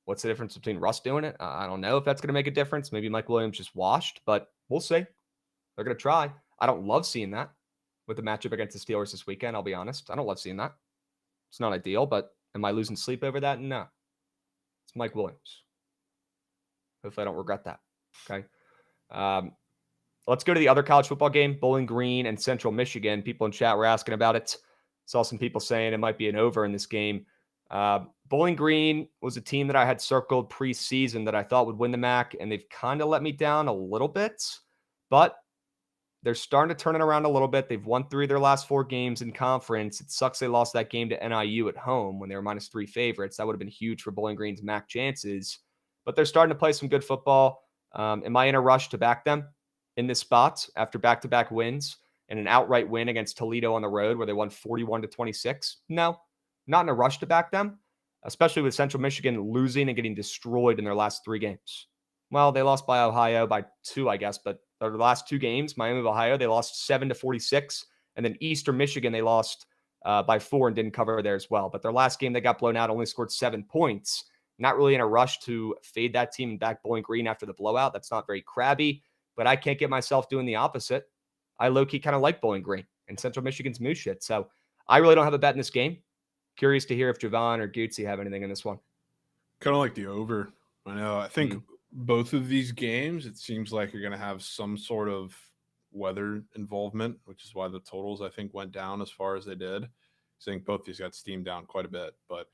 [SPEAKER 3] what's the difference between Russ doing it? I don't know if that's going to make a difference. Maybe Mike Williams just washed, but we'll see. They're going to try. I don't love seeing that with the matchup against the Steelers this weekend, I'll be honest. I don't love seeing that. It's not ideal, but am I losing sleep over that? No. It's Mike Williams. Hopefully I don't regret that. Okay. Let's go to the other college football game, Bowling Green and Central Michigan. People in chat were asking about it. Saw some people saying it might be an over in this game. Bowling Green was a team that I had circled preseason that I thought would win the MAC, and they've kind of let me down a little bit, but they're starting to turn it around a little bit. They've won 3 of their last 4 games in conference. It sucks they lost that game to NIU at home when they were -3 favorites. That would have been huge for Bowling Green's MAC chances, but they're starting to play some good football. Am I in a rush to back them in this spot after back-to-back wins and an outright win against Toledo on the road where they won 41-26? No, not in a rush to back them, especially with Central Michigan losing and getting destroyed in their last 3 games. Well, they lost by Ohio by 2, I guess, but their last 2 games, Miami of Ohio, they lost 7-46, and then Eastern Michigan, they lost by 4 and didn't cover there as well. But their last game, they got blown out, only scored 7 points. Not really in a rush to fade that team and back Bowling Green after the blowout. That's not very crabby, but I can't get myself doing the opposite. I low-key kind of like Bowling Green and Central Michigan's moose shit. So I really don't have a bet in this game. Curious to hear if Jovan or Gutsy have anything in this one.
[SPEAKER 6] Kind of like the over. I know. I think both of these games, it seems like you're going to have some sort of weather involvement, which is why the totals, I think, went down as far as they did. I think both these got steamed down quite a bit. But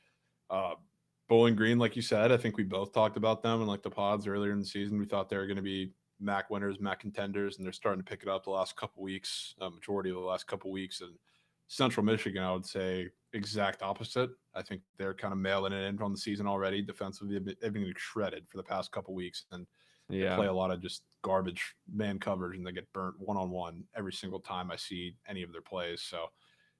[SPEAKER 6] Bowling Green, like you said, I think we both talked about them in like the pods earlier in the season. We thought they were going to be MAC winners, MAC contenders, and they're starting to pick it up the last couple weeks, majority of the last couple weeks. And Central Michigan, I would say exact opposite. I think they're kind of mailing it in from the season already. Defensively, they've been shredded for the past couple weeks, and they play a lot of just garbage man coverage, and they get burnt one-on-one every single time I see any of their plays. So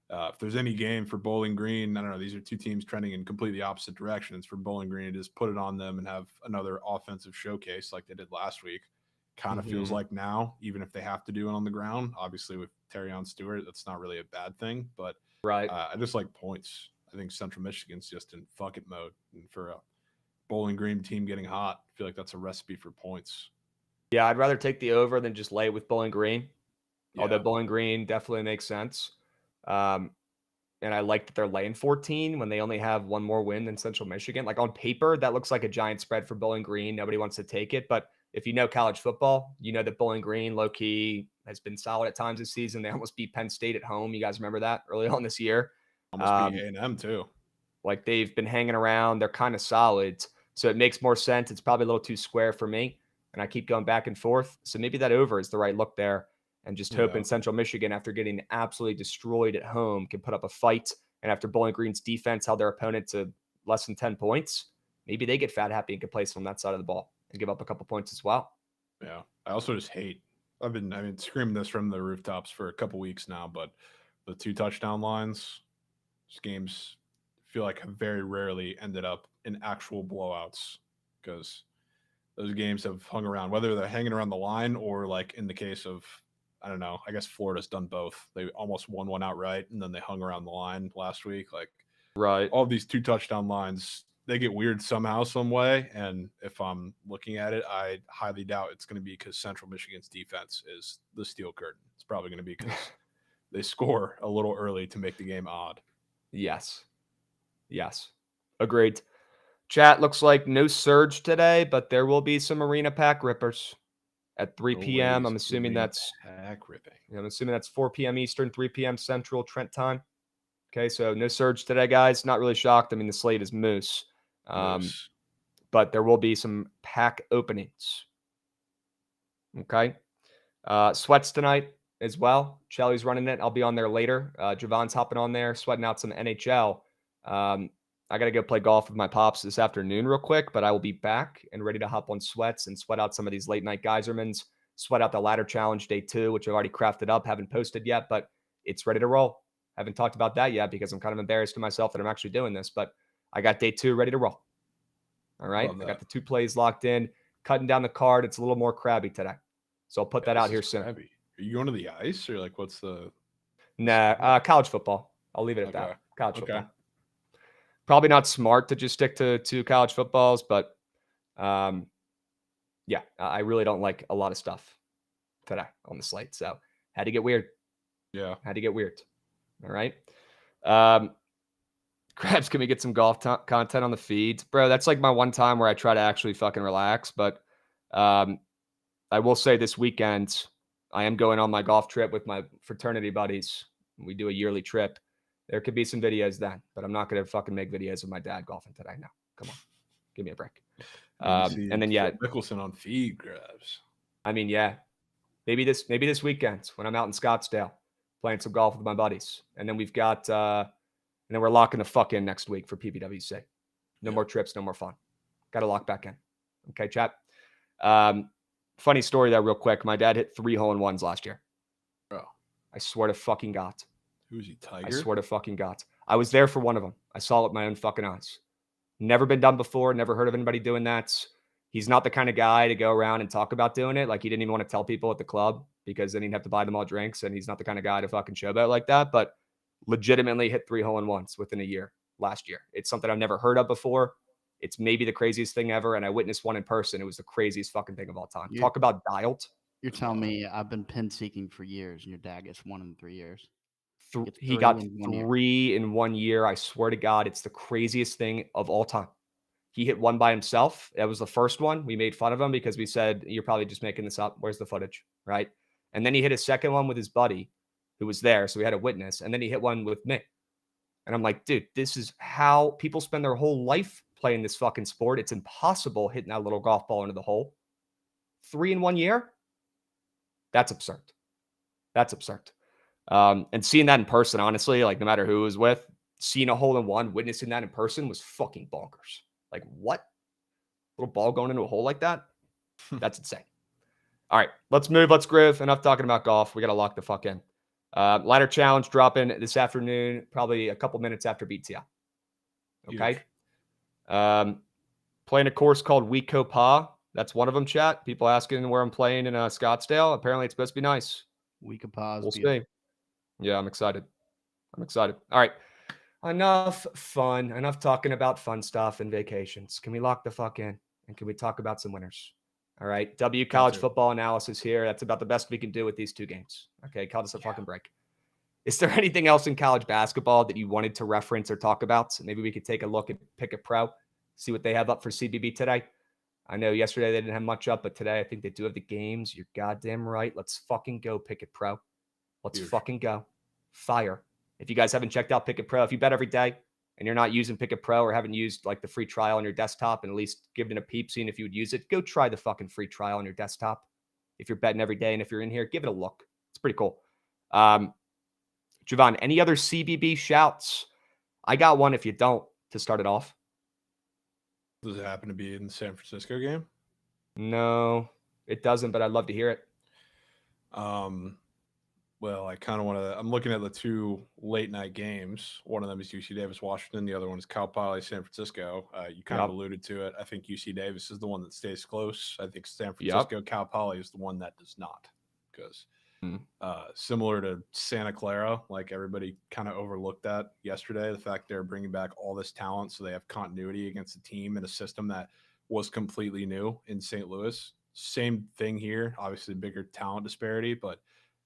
[SPEAKER 6] if there's any game for Bowling Green, I don't know, these are 2 teams trending in completely opposite directions. For Bowling Green to just put it on them and have another offensive showcase like they did last week. Kind of feels like now, even if they have to do it on the ground. Obviously, with Terrion Stewart, that's not really a bad thing. But
[SPEAKER 3] Right.
[SPEAKER 6] I just like points. I think Central Michigan's just in fuck it mode. And for a Bowling Green team getting hot, I feel like that's a recipe for points.
[SPEAKER 3] Yeah, I'd rather take the over than just lay with Bowling Green.
[SPEAKER 6] Yeah.
[SPEAKER 3] Although Bowling Green definitely makes sense. And I like that they're laying 14 when they only have one more win than Central Michigan. Like on paper, that looks like a giant spread for Bowling Green. Nobody wants to take it. But if you know college football, you know that Bowling Green, low-key, has been solid at times this season. They almost beat Penn State at home. You guys remember that early on this year?
[SPEAKER 6] Almost beat A&M too.
[SPEAKER 3] Like they've been hanging around. They're kind of solid. So it makes more sense. It's probably a little too square for me. And I keep going back and forth. So maybe that over is the right look there. And just hoping Central Michigan, after getting absolutely destroyed at home, can put up a fight. And after Bowling Green's defense held their opponent to less than 10 points, maybe they get fat happy and can place on that side of the ball and give up a couple points as well.
[SPEAKER 6] Yeah. I also just hate, I've been screaming this from the rooftops for a couple weeks now, but the 2 touchdown lines, these games feel like have very rarely ended up in actual blowouts because those games have hung around, whether they're hanging around the line or like in the case of, I don't know, I guess Florida's done both. They almost won one outright and then they hung around the line last week. Like,
[SPEAKER 3] right.
[SPEAKER 6] All of these 2 touchdown lines, they get weird somehow, some way. And if I'm looking at it, I highly doubt it's going to be because Central Michigan's defense is the steel curtain. It's probably going to be because they score a little early to make the game odd.
[SPEAKER 3] Yes. Agreed. Chat, looks like no surge today, but there will be some arena pack rippers at 3 p.m. I'm assuming that's
[SPEAKER 6] pack ripping.
[SPEAKER 3] I'm assuming that's 4 p.m. Eastern, 3 p.m. Central, Trent time. Okay, so no surge today, guys. Not really shocked. I mean, the slate is moose. But there will be some pack openings. Okay. Sweats tonight as well. Chelly's running it. I'll be on there later. Jovan's hopping on there, sweating out some NHL. I got to go play golf with my pops this afternoon real quick, but I will be back and ready to hop on sweats and sweat out some of these late night Geysermans, sweat out the ladder challenge day 2, which I've already crafted up, haven't posted yet, but it's ready to roll. Haven't talked about that yet because I'm kind of embarrassed to myself that I'm actually doing this, but I got day 2 ready to roll. All right. I got the 2 plays locked in, cutting down the card. It's a little more crabby today. So I'll put that out here soon.
[SPEAKER 6] Crabby. Are you going to the ice or like what's the?
[SPEAKER 3] Nah, college football. I'll leave it at that. College football. Probably not smart to just stick to 2 college footballs, but yeah, I really don't like a lot of stuff today on the slate. So had to get weird.
[SPEAKER 6] Yeah.
[SPEAKER 3] Had to get weird. All right. Krabs, can we get some golf content on the feeds? Bro, that's like my one time where I try to actually fucking relax. But I will say this weekend, I am going on my golf trip with my fraternity buddies. We do a yearly trip. There could be some videos then, but I'm not going to fucking make videos of my dad golfing today. No, come on. Give me a break. And then, yeah.
[SPEAKER 6] Mickelson on feed, Krabs.
[SPEAKER 3] I mean, yeah. Maybe this weekend when I'm out in Scottsdale playing some golf with my buddies. And then we've got, and then we're locking the fuck in next week for PBWC. No more trips, no more fun. Got to lock back in. Okay, chat. Funny story though, real quick. My dad hit 3 hole-in-ones last year.
[SPEAKER 6] Bro.
[SPEAKER 3] I swear to fucking God.
[SPEAKER 6] Who's he, Tiger?
[SPEAKER 3] I swear to fucking God. I was there for one of them. I saw it with my own fucking eyes. Never been done before. Never heard of anybody doing that. He's not the kind of guy to go around and talk about doing it. Like, he didn't even want to tell people at the club because then he'd have to buy them all drinks, and he's not the kind of guy to fucking showboat like that. But legitimately hit 3 hole-in-ones within a year last year. It's something I've never heard of before. It's maybe the craziest thing ever, and I witnessed one in person. It was the craziest fucking thing of all time. Talk about dialed.
[SPEAKER 7] You're telling me I've been pin seeking for years, and your dad gets 1 in 3 years.
[SPEAKER 3] He got 3 in 1 year. I swear to God, it's the craziest thing of all time. He hit 1 by himself. That was the first one. We made fun of him because we said, you're probably just making this up. Where's the footage? Right. And then he hit a second one with his buddy who was there. So we had a witness. And then he hit one with me. And I'm like, dude, this is how people spend their whole life playing this fucking sport. It's impossible hitting that little golf ball into the hole. 3 in 1 year? That's absurd. That's absurd. And seeing that in person, honestly, like no matter who it was with, seeing a hole-in-one, witnessing that in person was fucking bonkers. Like, what? Little ball going into a hole like that? That's insane. All right, let's move. Let's groove. Enough talking about golf. We got to lock the fuck in. Ladder challenge dropping this afternoon, probably a couple minutes after BTL. Okay. Playing a course called Weekday. That's one of them, chat. People asking where I'm playing in Scottsdale. Apparently, it's supposed to be nice.
[SPEAKER 7] Weekday.
[SPEAKER 3] We'll see. Yeah, I'm excited. I'm excited. All right. Enough fun. Enough talking about fun stuff and vacations. Can we lock the fuck in? And can we talk about some winners? All right. W college football analysis here. That's about the best we can do with these two games. Okay. Call this a fucking break. Is there anything else in college basketball that you wanted to reference or talk about? So maybe we could take a look at Pickett Pro, see what they have up for CBB today. I know yesterday they didn't have much up, but today I think they do have the games. You're goddamn right. Let's fucking go, Pickett Pro. Let's fucking go. Fire. If you guys haven't checked out Pickett Pro, if you bet every day and you're not using Pickett Pro or haven't used like the free trial on your desktop and at least given it a peep, seeing if you would use it, go try the fucking free trial on your desktop. If you're betting every day and if you're in here, give it a look. It's pretty cool. Jovan, any other CBB shouts? I got one if you don't to start it off.
[SPEAKER 6] Does it happen to be in the San Francisco game?
[SPEAKER 3] No, it doesn't, but I'd love to hear it.
[SPEAKER 6] Well, I kind of want to. I'm looking at the two late night games. One of them is UC Davis, Washington. The other one is Cal Poly, San Francisco. You kind of alluded to it. I think UC Davis is the one that stays close. I think San Francisco, Cal Poly is the one that does not. Because similar to Santa Clara, like everybody kind of overlooked that yesterday, the fact they're bringing back all this talent so they have continuity against a team and a system that was completely new in St. Louis. Same thing here. Obviously, bigger talent disparity, but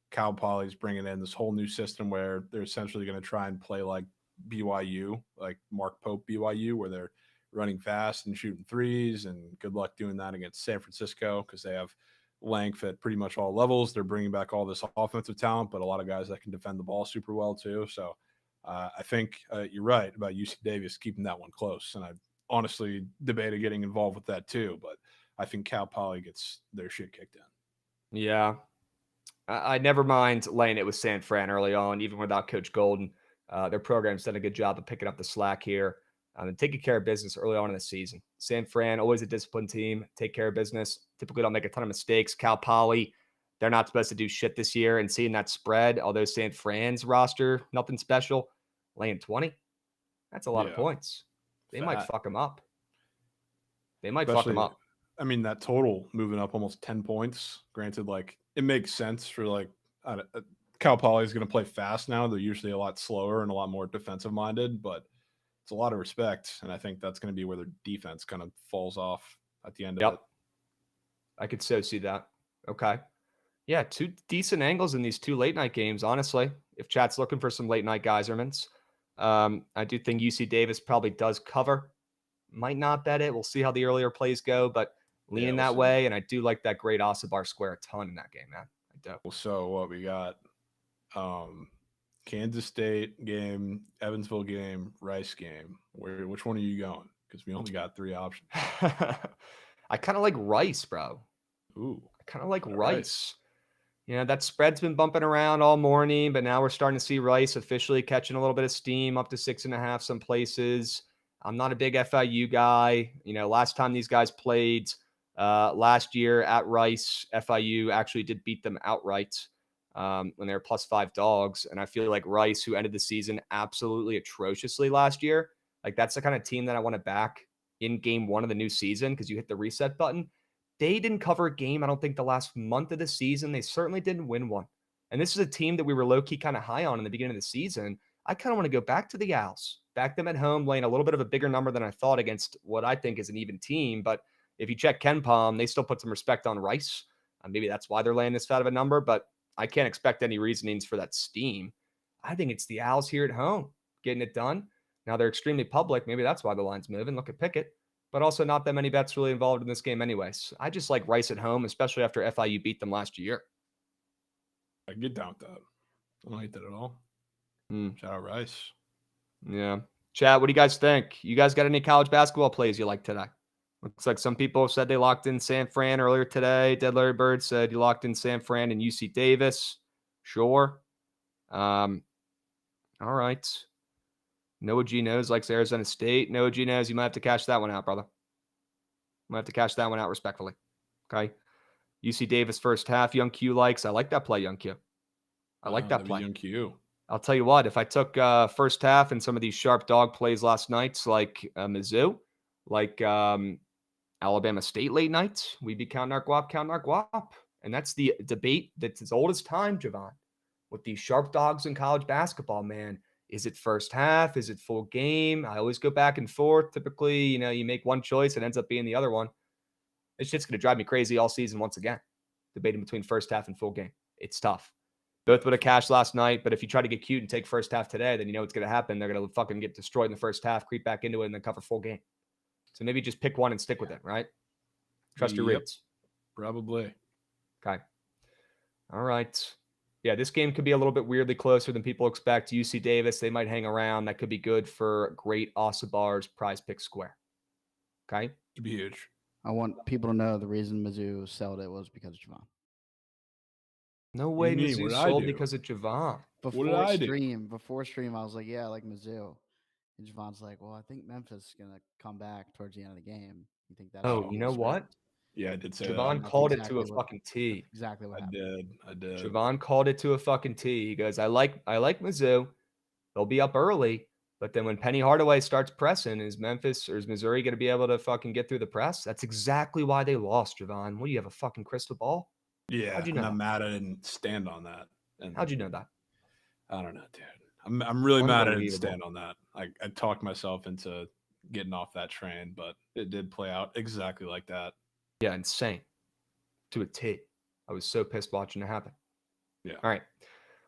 [SPEAKER 6] Cal Poly's bringing in this whole new system where they're essentially going to try and play like BYU, like Mark Pope BYU, where they're running fast and shooting threes. And good luck doing that against San Francisco because they have length at pretty much all levels. They're bringing back all this offensive talent, but a lot of guys that can defend the ball super well too. So I think you're right about UC Davis keeping that one close. And I honestly debated getting involved with that too, but I think Cal Poly gets their shit kicked in.
[SPEAKER 3] Yeah. I never mind laying it with San Fran early on, even without Coach Golden. Their program's done a good job of picking up the slack here and taking care of business early on in the season. San Fran, always a disciplined team, take care of business, typically don't make a ton of mistakes. Cal Poly, they're not supposed to do shit this year, and seeing that spread, although San Fran's roster, nothing special, laying 20, that's a lot of points. They might fuck them up. Fuck them up.
[SPEAKER 6] I mean, that total moving up almost 10 points. Granted, like, it makes sense for, like, Cal Poly is going to play fast now. They're usually a lot slower and a lot more defensive-minded, but it's a lot of respect, and I think that's going to be where their defense kind of falls off at the end of it.
[SPEAKER 3] I could so see that. Okay. Yeah, two decent angles in these two late-night games, honestly, if chat's looking for some late-night geyserments. I do think UC Davis probably does cover. Might not bet it. We'll see how the earlier plays go, but leaning that way, and I do like that great Osabar square a ton in that game, man. I do.
[SPEAKER 6] So what we got? Kansas State game, Evansville game, Rice game. Which one are you going? Because we only got 3 options.
[SPEAKER 3] I kind of like Rice, bro.
[SPEAKER 6] Ooh,
[SPEAKER 3] I kind of like Rice. You know, that spread's been bumping around all morning, but now we're starting to see Rice officially catching a little bit of steam, up to 6.5 some places. I'm not a big FIU guy. You know, last time these guys played last year at Rice, FIU actually did beat them outright when they were +5 dogs. And I feel like Rice, who ended the season absolutely atrociously last year, like that's the kind of team that I want to back in game 1 of the new season because you hit the reset button. They didn't cover a game, I don't think, the last month of the season. They certainly didn't win one. And this is a team that we were low-key kind of high on in the beginning of the season. I kind of want to go back to the Owls, back them at home, laying a little bit of a bigger number than I thought against what I think is an even team. But if you check KenPom, they still put some respect on Rice. Maybe that's why they're laying this fat of a number, but I can't expect any reasonings for that steam. I think it's the Owls here at home getting it done. Now they're extremely public. Maybe that's why the line's moving. Look at Pickett. But also not that many bets really involved in this game anyways. I just like Rice at home, especially after FIU beat them last year.
[SPEAKER 6] I get down with that. I don't hate that at all. Shout out Rice.
[SPEAKER 3] Yeah. Chat, what do you guys think? You guys got any college basketball plays you like today? Looks like some people said they locked in San Fran earlier today. Dead Larry Bird said you locked in San Fran and UC Davis. Sure. All right. Noah G knows likes Arizona State. Noah G knows you might have to cash that one out, brother. Might have to cash that one out respectfully. Okay. UC Davis first half. Young Q likes. I like that play, Young Q. I like that play.
[SPEAKER 6] Young Q.
[SPEAKER 3] I'll tell you what, if I took first half and some of these sharp dog plays last night, like Mizzou, like Alabama State late nights, we'd be counting our guap. And that's the debate that's as old as time, Jovan, with these sharp dogs in college basketball, man. Is it first half? Is it full game? I always go back and forth. Typically, you make one choice, it ends up being the other one. This shit's going to drive me crazy all season once again, debating between first half and full game. It's tough. Both would have cashed last night, but if you try to get cute and take first half today, then you know what's going to happen. They're going to fucking get destroyed in the first half, creep back into it, and then cover full game. So maybe just pick one and stick with it, right? Trust your reads.
[SPEAKER 6] Probably.
[SPEAKER 3] Okay. All right. Yeah, this game could be a little bit weirdly closer than people expect. UC Davis, they might hang around. That could be good for great Osabar's prize pick square. Okay?
[SPEAKER 6] It'd be huge.
[SPEAKER 7] I want people to know the reason Mizzou sold it was because of Jovan.
[SPEAKER 3] No way
[SPEAKER 6] mean? What
[SPEAKER 3] Mizzou
[SPEAKER 6] did I
[SPEAKER 3] sold
[SPEAKER 6] do?
[SPEAKER 3] because of Jovan.
[SPEAKER 7] Before stream, I was like, yeah, I like Mizzou. And Javon's like, well, I think Memphis is going to come back towards the end of the game. You think that's
[SPEAKER 3] Oh, you know what?
[SPEAKER 6] Yeah, I did say
[SPEAKER 3] Jovan
[SPEAKER 6] that.
[SPEAKER 3] called
[SPEAKER 7] That's
[SPEAKER 3] it to a
[SPEAKER 7] exactly what-
[SPEAKER 3] fucking T.
[SPEAKER 7] Exactly what
[SPEAKER 6] I
[SPEAKER 7] happened.
[SPEAKER 6] did.
[SPEAKER 3] Jovan called it to a fucking T. He goes, I like Mizzou. They'll be up early. But then when Penny Hardaway starts pressing, is Memphis or is Missouri going to be able to fucking get through the press? That's exactly why they lost, Jovan. What do you have, a fucking crystal ball?
[SPEAKER 6] Yeah,
[SPEAKER 3] How'd you know
[SPEAKER 6] I'm
[SPEAKER 3] that?
[SPEAKER 6] mad I didn't stand on that. And
[SPEAKER 3] How'd you know that?
[SPEAKER 6] I don't know, dude. I'm really mad I didn't
[SPEAKER 3] Unbelievable.
[SPEAKER 6] stand on that. I talked myself into getting off that train, but it did play out exactly like that.
[SPEAKER 3] Yeah, insane. To a T. I was so pissed watching it happen.
[SPEAKER 6] Yeah.
[SPEAKER 3] All right.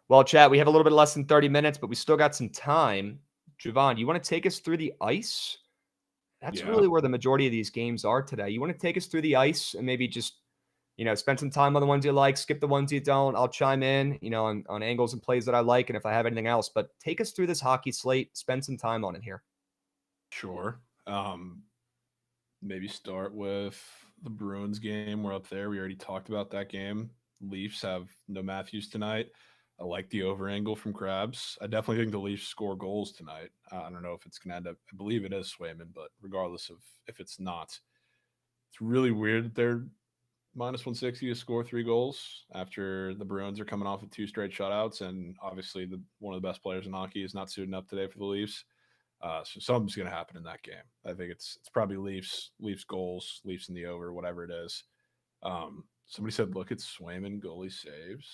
[SPEAKER 3] Well, chat, we have a little bit less than 30 minutes, but we still got some time. Jovan, you want to take us through the ice? That's
[SPEAKER 6] Yeah.
[SPEAKER 3] really where the majority of these games are today. You want to take us through the ice and maybe just, spend some time on the ones you like, skip the ones you don't. I'll chime in, on angles and plays that I like, and if I have anything else. But take us through this hockey slate. Spend some time on it here.
[SPEAKER 6] Sure. Maybe start with the Bruins game. We're up there. We already talked about that game. Leafs have no Matthews tonight. I like the over angle from Krabs. I definitely think the Leafs score goals tonight. I don't know if it's going to end up, I believe it is Swayman, but regardless of if it's not, it's really weird that they're minus 160 to score 3 goals after the Bruins are coming off of 2 straight shutouts. And obviously one of the best players in hockey is not suiting up today for the Leafs. So something's going to happen in that game. I think it's probably Leafs goals, Leafs in the over, whatever it is. Somebody said, look at Swayman goalie saves.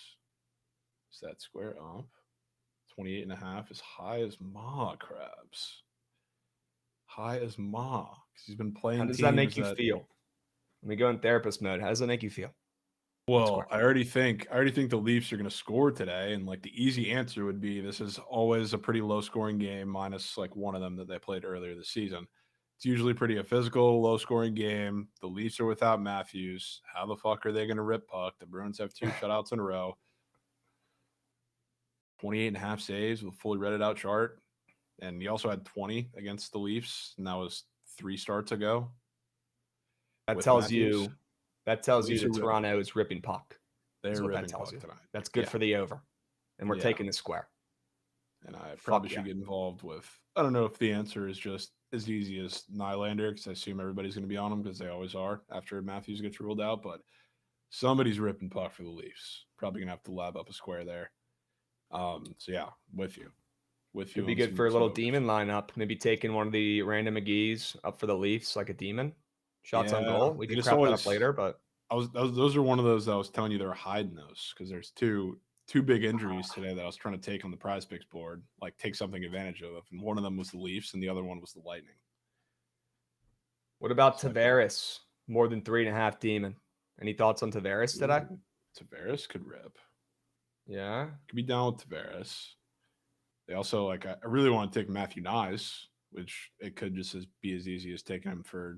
[SPEAKER 6] Is that square up? 28.5 is high as Ma, Krabs. High as Ma. Because he's been playing.
[SPEAKER 3] How does that make you feel? Let me go in therapist mode. How does that make you feel?
[SPEAKER 6] Well, I already think the Leafs are going to score today, and like the easy answer would be this is always a pretty low scoring game, minus like one of them that they played earlier this season. It's usually pretty a physical, low scoring game. The Leafs are without Matthews. How the fuck are they going to rip puck? The Bruins have 2 shutouts in a row. 28.5 saves with a fully redded out chart, and he also had 20 against the Leafs, and that was 3 starts ago.
[SPEAKER 3] That tells
[SPEAKER 6] Matthews.
[SPEAKER 3] you that
[SPEAKER 6] Leafs are
[SPEAKER 3] Toronto is ripping puck.
[SPEAKER 6] They're
[SPEAKER 3] Is what that
[SPEAKER 6] ripping
[SPEAKER 3] tells
[SPEAKER 6] puck
[SPEAKER 3] you.
[SPEAKER 6] tonight.
[SPEAKER 3] That's good
[SPEAKER 6] Yeah.
[SPEAKER 3] for the over. And we're
[SPEAKER 6] Yeah.
[SPEAKER 3] taking the square.
[SPEAKER 6] And I probably should
[SPEAKER 3] yeah.
[SPEAKER 6] get involved with. I don't know if the answer is just as easy as Nylander, because I assume everybody's going to be on him because they always are after Matthews gets ruled out. But somebody's ripping puck for the Leafs. Probably going to have to lab up a square there. So yeah, with you.
[SPEAKER 3] It'd be good for a little demon lineup. Maybe taking one of the random McGee's up for the Leafs like a demon. Shots on goal. We can crap that up later, but
[SPEAKER 6] those are one of those that I was telling you they're hiding those because there's two big injuries today that I was trying to take on the prize picks board, like take something advantage of. And one of them was the Leafs and the other one was the Lightning.
[SPEAKER 3] what about Tavares? More than 3.5 demon. Any thoughts on Tavares today?
[SPEAKER 6] Tavares could rip.
[SPEAKER 3] Yeah.
[SPEAKER 6] Could be down with Tavares. They also I really want to take Matthew Nyes, which it could just be as easy as taking him for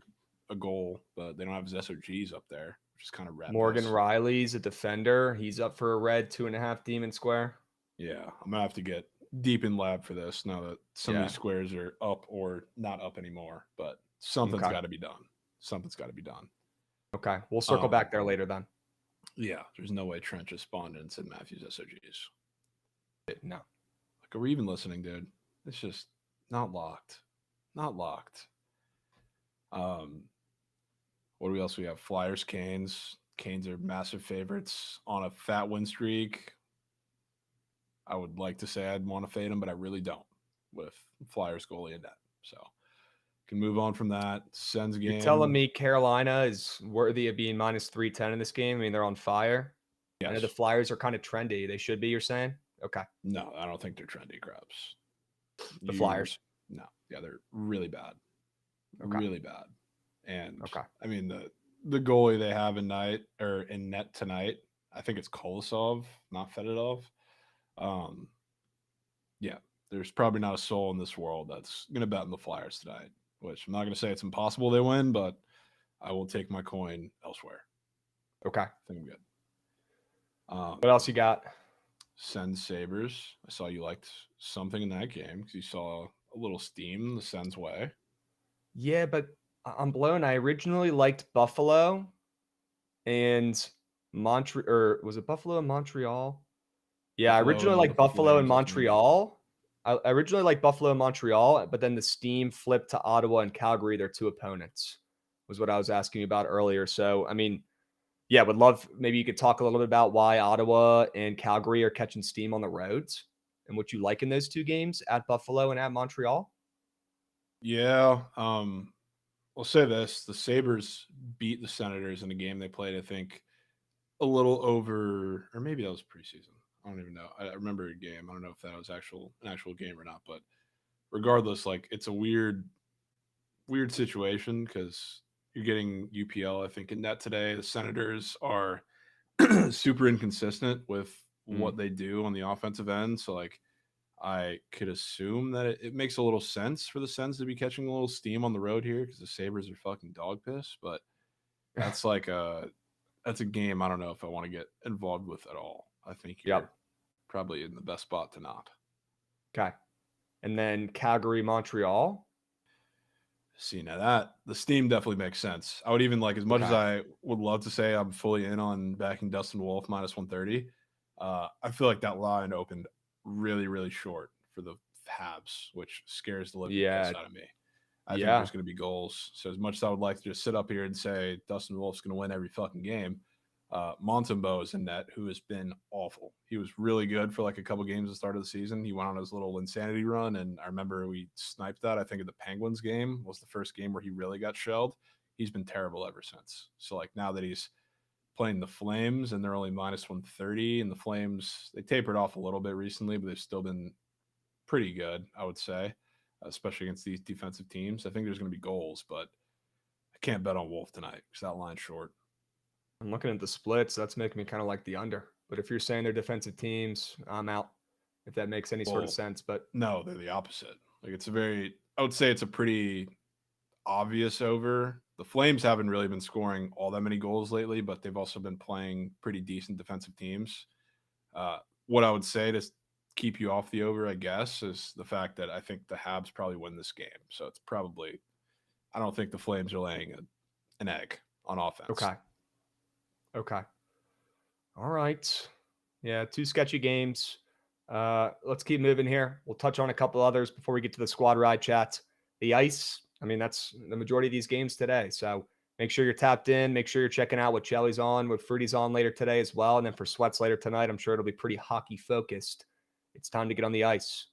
[SPEAKER 6] a goal, but they don't have his SOGs up there, which is kind of rad.
[SPEAKER 3] Morgan Riley's a defender. He's up for a red 2.5 demon square.
[SPEAKER 6] Yeah, I'm gonna have to get deep in lab for this now that some of these squares are up or not up anymore. But something's got to be done. Something's got to be done.
[SPEAKER 3] Okay, we'll circle back there later then.
[SPEAKER 6] Yeah, there's no way Trent just spawned in and said Matthews SOGs.
[SPEAKER 3] No.
[SPEAKER 6] Like, are we even listening, dude? It's just not locked. Not locked. What else we have? Flyers, Canes. Canes are massive favorites on a fat win streak. I would like to say I'd want to fade them, but I really don't with Flyers goalie in net. So can move on from that. Sens game.
[SPEAKER 3] You're telling me Carolina is worthy of being minus 310 in this game? I mean, they're on fire.
[SPEAKER 6] Yes.
[SPEAKER 3] I know the Flyers are kind of trendy. They should be, you're saying? Okay.
[SPEAKER 6] No, I don't think they're trendy, Krabs.
[SPEAKER 3] The Flyers?
[SPEAKER 6] No. Yeah, they're really bad.
[SPEAKER 3] Okay.
[SPEAKER 6] Really bad. And
[SPEAKER 3] Okay.
[SPEAKER 6] I mean the goalie they have in net tonight, I think it's Kolosov, not Fedotov. Yeah, there's probably not a soul in this world that's gonna bet on the Flyers tonight, which I'm not gonna say it's impossible they win, but I will take my coin elsewhere.
[SPEAKER 3] Okay.
[SPEAKER 6] I think I'm good.
[SPEAKER 3] What else you got?
[SPEAKER 6] Sens Sabres. I saw you liked something in that game because you saw a little steam the Sens way.
[SPEAKER 3] Yeah, but I'm blown. I originally liked Buffalo and Montreal, or was it Buffalo and Montreal? Yeah, I
[SPEAKER 6] Buffalo
[SPEAKER 3] originally
[SPEAKER 6] and
[SPEAKER 3] liked
[SPEAKER 6] the
[SPEAKER 3] Buffalo and
[SPEAKER 6] Flames, I think.
[SPEAKER 3] Montreal. I originally liked Buffalo and Montreal, but then the steam flipped to Ottawa and Calgary, their two opponents, was what I was asking you about earlier. So, I mean, yeah, would love, maybe you could talk a little bit about why Ottawa and Calgary are catching steam on the roads and what you like in those two games at Buffalo and at Montreal.
[SPEAKER 6] Yeah. I'll say this. The Sabres beat the Senators in a game they played, I think, a little over, or maybe that was preseason. I don't even know. I remember a game. I don't know if that was an actual game or not, but regardless, like it's a weird situation because you're getting UPL, I think, in net today. The Senators are super inconsistent with what they do on the offensive end. So like I could assume that it makes a little sense for the Sens to be catching a little steam on the road here because the Sabres are fucking dog piss. But that's like that's a game I don't know if I want to get involved with at all. I think you're probably in the best spot to not.
[SPEAKER 3] Okay. And then Calgary, Montreal.
[SPEAKER 6] See, now that the steam definitely makes sense. I would even like, as much as I would love to say I'm fully in on backing Dustin Wolf minus 130, I feel like that line opened really, really short for the Habs, which scares the living piss out of me. I think there's going to be goals. So as much as I would like to just sit up here and say Dustin Wolf's going to win every fucking game, Montembeault is in net, who has been awful. He was really good for like a couple games at the start of the season. He went on his little insanity run, and I remember we sniped that. I think at the Penguins game was the first game where he really got shelled. He's been terrible ever since. So like now that he's playing the Flames and they're only minus 130, and the Flames, they tapered off a little bit recently, but they've still been pretty good, I would say, especially against these defensive teams. I think there's going to be goals, but I can't bet on Wolf tonight because that line's short.
[SPEAKER 3] I'm looking at the splits. That's making me kind of like the under. But if you're saying they're defensive teams, I'm out. If that makes any sort of sense. But
[SPEAKER 6] no, they're the opposite. Like I would say it's a pretty obvious over. The Flames haven't really been scoring all that many goals lately, but they've also been playing pretty decent defensive teams. What I would say to keep you off the over, I guess, is the fact that I think the Habs probably win this game. So it's probably, I don't think the Flames are laying an egg on offense.
[SPEAKER 3] Okay. All right. Yeah, two sketchy games. Let's keep moving here. We'll touch on a couple others before we get to the squad ride chats. The ice, I mean, that's the majority of these games today. So make sure you're tapped in. Make sure you're checking out what Chelly's on, what Fruity's on later today as well. And then for Sweats later tonight, I'm sure it'll be pretty hockey focused. It's time to get on the ice.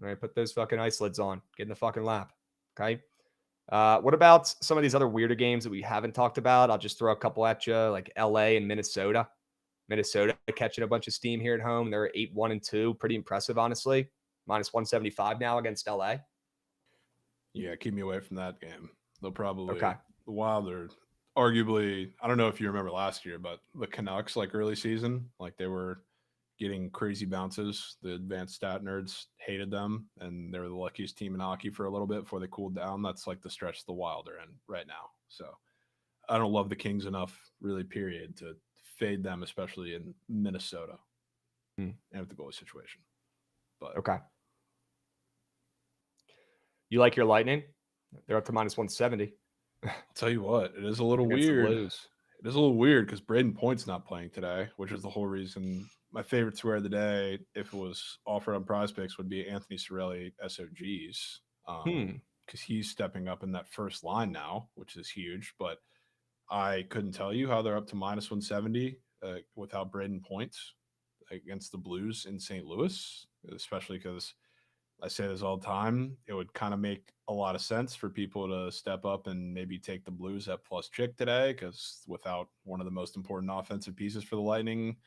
[SPEAKER 3] All right, put those fucking ice lids on. Get in the fucking lap. Okay. What about some of these other weirder games that we haven't talked about? I'll just throw a couple at you, like LA and Minnesota. Minnesota catching a bunch of steam here at home. They're 8-1-2. Pretty impressive, honestly. Minus 175 now against LA.
[SPEAKER 6] Yeah, keep me away from that game. They'll probably the Wild are arguably, I don't know if you remember last year, but the Canucks, like early season, like they were getting crazy bounces. The advanced stat nerds hated them, and they were the luckiest team in hockey for a little bit before they cooled down. That's like the stretch the Wild are in right now. So I don't love the Kings enough, really, period, to fade them, especially in Minnesota and with the goalie situation. But
[SPEAKER 3] okay. You like your Lightning? They're up to minus 170.
[SPEAKER 6] I'll tell you what, it is a little weird. It is a little weird because Braden Point's not playing today, which is the whole reason. My favorite swear of the day, if it was offered on Prize Picks, would be Anthony Cirelli SOGs. Because he's stepping up in that first line now, which is huge. But I couldn't tell you how they're up to minus 170 without Braden Point against the Blues in St. Louis, especially because I say this all the time. It would kind of make a lot of sense for people to step up and maybe take the Blues at plus chick today, because without one of the most important offensive pieces for the Lightning,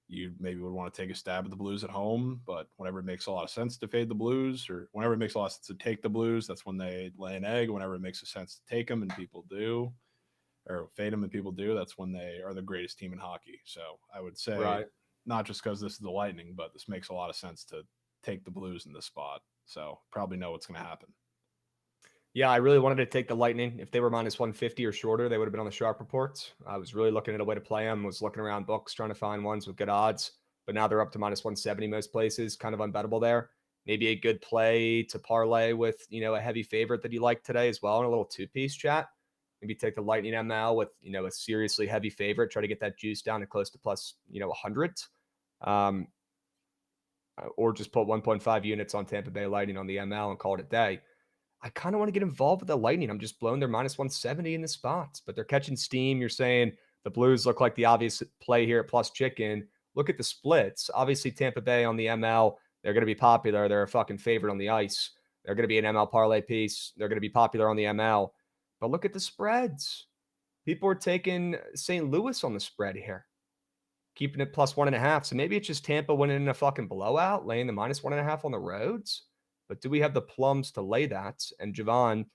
[SPEAKER 6] you maybe would want to take a stab at the Blues at home. But whenever it makes a lot of sense to fade the Blues, or whenever it makes a lot of sense to take the Blues, that's when they lay an egg. Whenever it makes a sense to take them, and people do, or fade them and people do, that's when they are the greatest team in hockey. So I would say,
[SPEAKER 3] Right.
[SPEAKER 6] not just because this is the Lightning, but this makes a lot of sense to take the Blues in this spot. So probably know what's going to happen.
[SPEAKER 3] Yeah, I really wanted to take the Lightning. If they were minus 150 or shorter, they would have been on the sharp reports. I was really looking at a way to play them, was looking around books, trying to find ones with good odds. But now they're up to minus 170 most places, kind of unbettable there. Maybe a good play to parlay with, a heavy favorite that you like today as well, and a little two-piece chat. Maybe take the Lightning ML with, a seriously heavy favorite, try to get that juice down to close to plus, 100. Or just put 1.5 units on Tampa Bay Lightning on the ML and call it a day. I kind of want to get involved with the Lightning. I'm just blowing their minus 170 in the spots, but they're catching steam. You're saying the Blues look like the obvious play here at plus chicken. Look at the splits. Obviously, Tampa Bay on the ML, they're going to be popular. They're a fucking favorite on the ice. They're going to be an ML parlay piece. They're going to be popular on the ML. But look at the spreads. People are taking St. Louis on the spread here, keeping it plus 1.5. So maybe it's just Tampa winning in a fucking blowout, laying the minus 1.5 on the roads. But do we have the plums to lay that? And Jovan,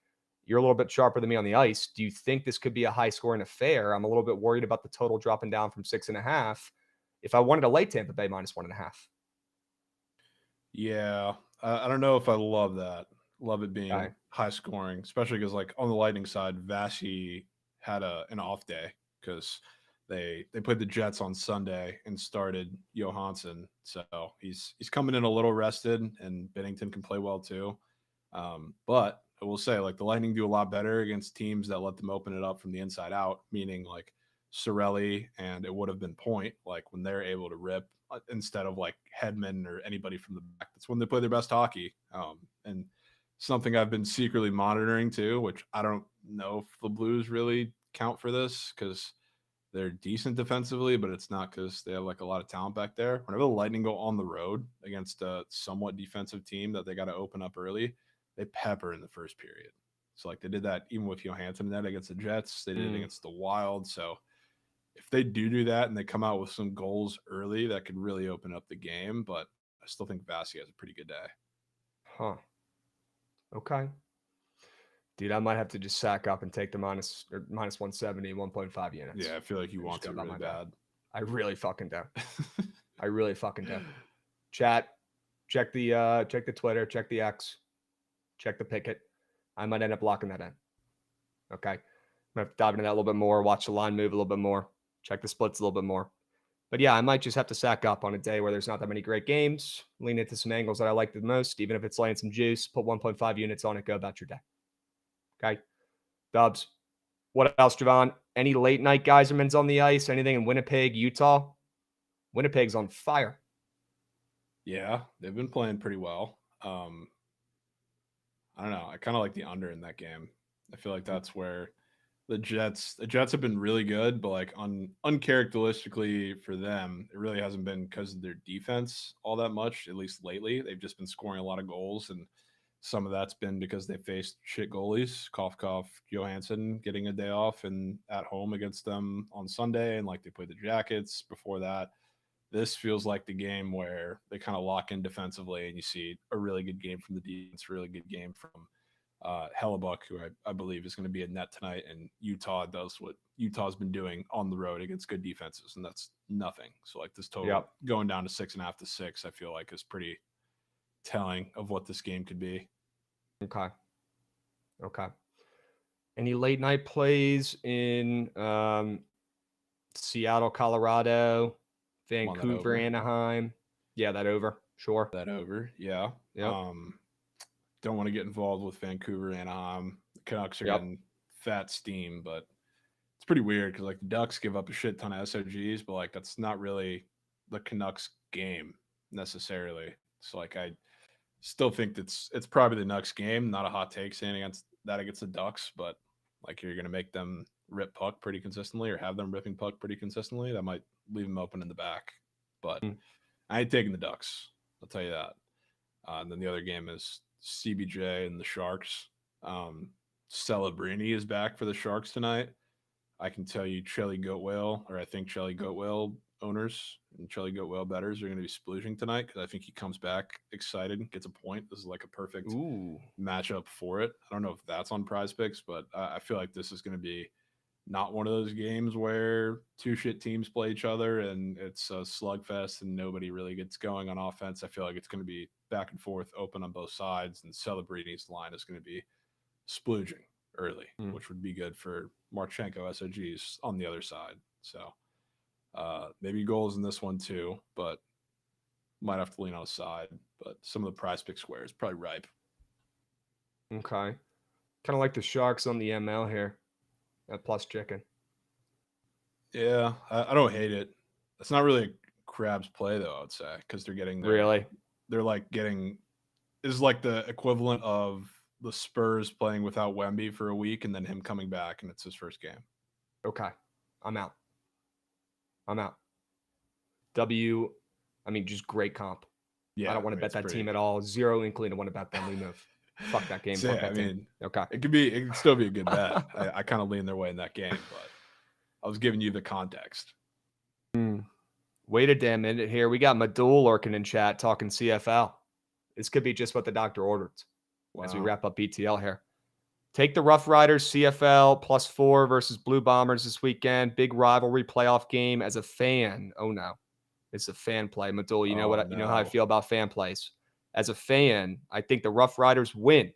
[SPEAKER 3] you're a little bit sharper than me on the ice. Do you think this could be a high-scoring affair? I'm a little bit worried about the total dropping down from 6.5. If I wanted to lay Tampa Bay minus 1.5.
[SPEAKER 6] Yeah, I don't know if I love that. Love it being
[SPEAKER 3] Okay.
[SPEAKER 6] high scoring, especially because like on the Lightning side, Vasi had an off day because they played the Jets on Sunday and started Johansson, so he's coming in a little rested, and Bennington can play well too. But I will say, like, the Lightning do a lot better against teams that let them open it up from the inside out, meaning like Sorelli, and it would have been Point, like when they're able to rip instead of like Hedman or anybody from the back. That's when they play their best hockey. And something I've been secretly monitoring too, which I don't know if the Blues really count for this because they're decent defensively, but it's not because they have like a lot of talent back there. Whenever the Lightning go on the road against a somewhat defensive team that they got to open up early, they pepper in the first period. So like they did that even with Johansson in that against the Jets. They did it against the Wild. So if they do that and they come out with some goals early, that could really open up the game. But I still think Vasi has a pretty good day.
[SPEAKER 3] Huh. Okay. Dude, I might have to just sack up and take the minus 170, 1.5 units.
[SPEAKER 6] Yeah, I feel like you want to really bad.
[SPEAKER 3] I really fucking do. I really fucking do. Chat, check the Twitter, check the X, check the Picket. I might end up locking that in. Okay. I'm gonna have to dive into that a little bit more, watch the line move a little bit more, check the splits a little bit more. But yeah, I might just have to sack up on a day where there's not that many great games, lean into some angles that I like the most, even if it's laying some juice, put 1.5 units on it, go about your day. Okay. Dubs. What else, Jovan? Any late night Geysermans on the ice? Anything in Winnipeg, Utah? Winnipeg's on fire.
[SPEAKER 6] Yeah, they've been playing pretty well. I don't know. I kind of like the under in that game. I feel like that's where the Jets have been really good, but like uncharacteristically for them, it really hasn't been because of their defense all that much, at least lately. They've just been scoring a lot of goals, and some of that's been because they faced shit goalies. Cough, Johansson getting a day off and at home against them on Sunday, and like they played the Jackets before that. This feels like the game where they kind of lock in defensively, and you see a really good game from the defense, really good game from Hellebuck, who I believe is going to be a net tonight, and Utah does what Utah's been doing on the road against good defenses, and that's nothing. So like this total going down to 6.5 to 6, I feel like is pretty telling of what this game could be.
[SPEAKER 3] Okay. Any late night plays in Seattle, Colorado, Vancouver, Anaheim? Yeah, that over. Sure.
[SPEAKER 6] That over. Yeah.
[SPEAKER 3] Yep.
[SPEAKER 6] Don't want to get involved with Vancouver, Anaheim. The Canucks are getting fat steam, but it's pretty weird because like the Ducks give up a shit ton of SOGs, but like that's not really the Canucks game necessarily. So like I still think it's probably the Canucks game. Not a hot take saying against the Ducks, but like you're gonna make them rip puck pretty consistently or have them ripping puck pretty consistently. That might leave them open in the back. But I ain't taking the Ducks. I'll tell you that. And then the other game is CBJ and the Sharks. Celebrini is back for the Sharks tonight. I can tell you I think Chelly Goatwhale owners and Charlie Goat Whale bettors are going to be splooging tonight because I think he comes back excited, gets a point. This is like a perfect matchup for it. I don't know if that's on Prize Picks, but I feel like this is going to be not one of those games where two shit teams play each other and it's a slugfest and nobody really gets going on offense. I feel like it's going to be back and forth, open on both sides, and Celebrini's line is going to be splooging early, which would be good for Marchenko SOGs on the other side. So maybe goals in this one too, but might have to lean on a side. But some of the Prize Pick squares probably ripe.
[SPEAKER 3] Okay. Kind of like the Sharks on the ML here at plus chicken.
[SPEAKER 6] Yeah, I don't hate it. It's not really a Krabs play though, I would say, because they're getting they're like getting is like the equivalent of the Spurs playing without Wemby for a week and then him coming back and it's his first game.
[SPEAKER 3] Okay. I'm out. Just great comp. Yeah, I don't want to bet that team at all. Zero inkling to want to bet them. We move. Fuck that game. Okay.
[SPEAKER 6] It could still be a good bet. I kind of lean their way in that game, but I was giving you the context.
[SPEAKER 3] Wait a damn minute here. We got Madul lurking in chat talking CFL. This could be just what the doctor ordered as we wrap up BTL here. Take the Rough Riders CFL +4 versus Blue Bombers this weekend. Big rivalry playoff game as a fan. Oh no. It's a fan play. Madul, you know how I feel about fan plays. As a fan, I think the Rough Riders win.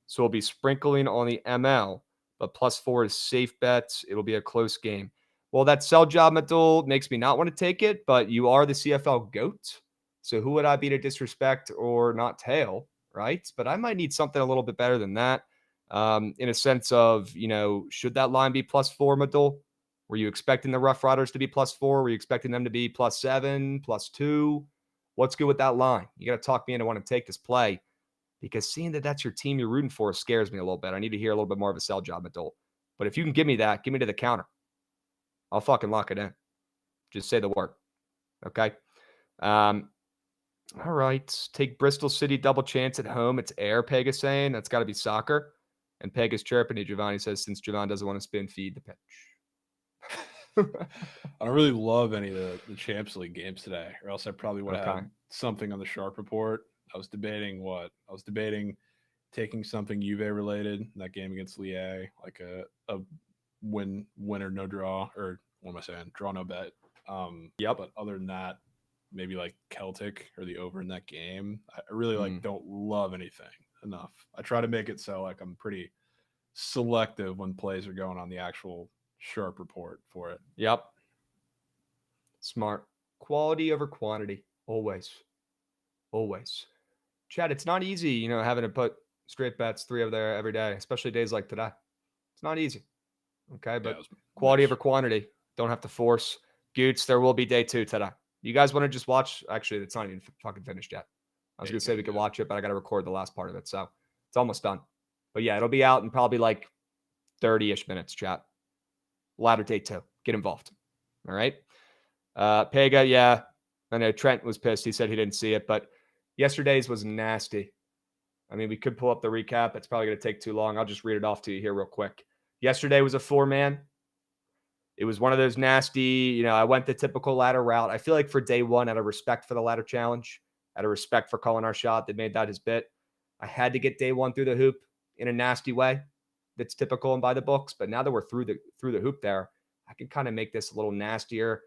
[SPEAKER 3] So we'll be sprinkling on the ML, but +4 is safe bets. It'll be a close game. Well, that sell job, Madul, makes me not want to take it, but you are the CFL GOAT. So who would I be to disrespect or not tail, right? But I might need something a little bit better than that. In a sense of, should that line be +4, Madul? Were you expecting the Rough Riders to be +4? Were you expecting them to be +7, +2? What's good with that line? You got to talk me into wanting to take this play because seeing that that's your team you're rooting for scares me a little bit. I need to hear a little bit more of a sell job, Madul. But if you can give me that, give me to the counter. I'll fucking lock it in. Just say the word. Okay? All right. Take Bristol City double chance at home. It's air, Pega's saying. That's got to be soccer. And Pega's chirping to Giovanni says, since Jovan doesn't want to spin, feed the pitch.
[SPEAKER 6] I don't really love any of the Champs League games today, or else I probably would have had something on the Sharp Report. I was debating taking something Juve related in that game against Lille, like a win or no draw, or what am I saying? Draw no bet. But other than that, maybe like Celtic or the over in that game. I really don't love anything enough. I try to make it so like I'm pretty selective when plays are going on the actual Sharp Report for it.
[SPEAKER 3] Yep. Smart. Quality over quantity. Always. Chad, it's not easy, having to put straight bets 3 over there every day, especially days like today. It's not easy. Okay, but quality over quantity. Don't have to force. Goots, there will be day 2 today. You guys want to just watch? Actually, it's not even fucking finished yet. I was going to say we could watch it, but I got to record the last part of it. So it's almost done. But yeah, it'll be out in probably like 30-ish minutes, chat. Latter day 2. Get involved. All right. Pega, yeah. I know Trent was pissed. He said he didn't see it, but yesterday's was nasty. I mean, we could pull up the recap. It's probably going to take too long. I'll just read it off to you here real quick. Yesterday was a 4-man. It was one of those nasty, I went the typical ladder route. I feel like for day 1, out of respect for the ladder challenge, out of respect for calling our shot, that made that his bit. I had to get day 1 through the hoop in a nasty way. That's typical and by the books. But now that we're through the hoop there, I can kind of make this a little nastier,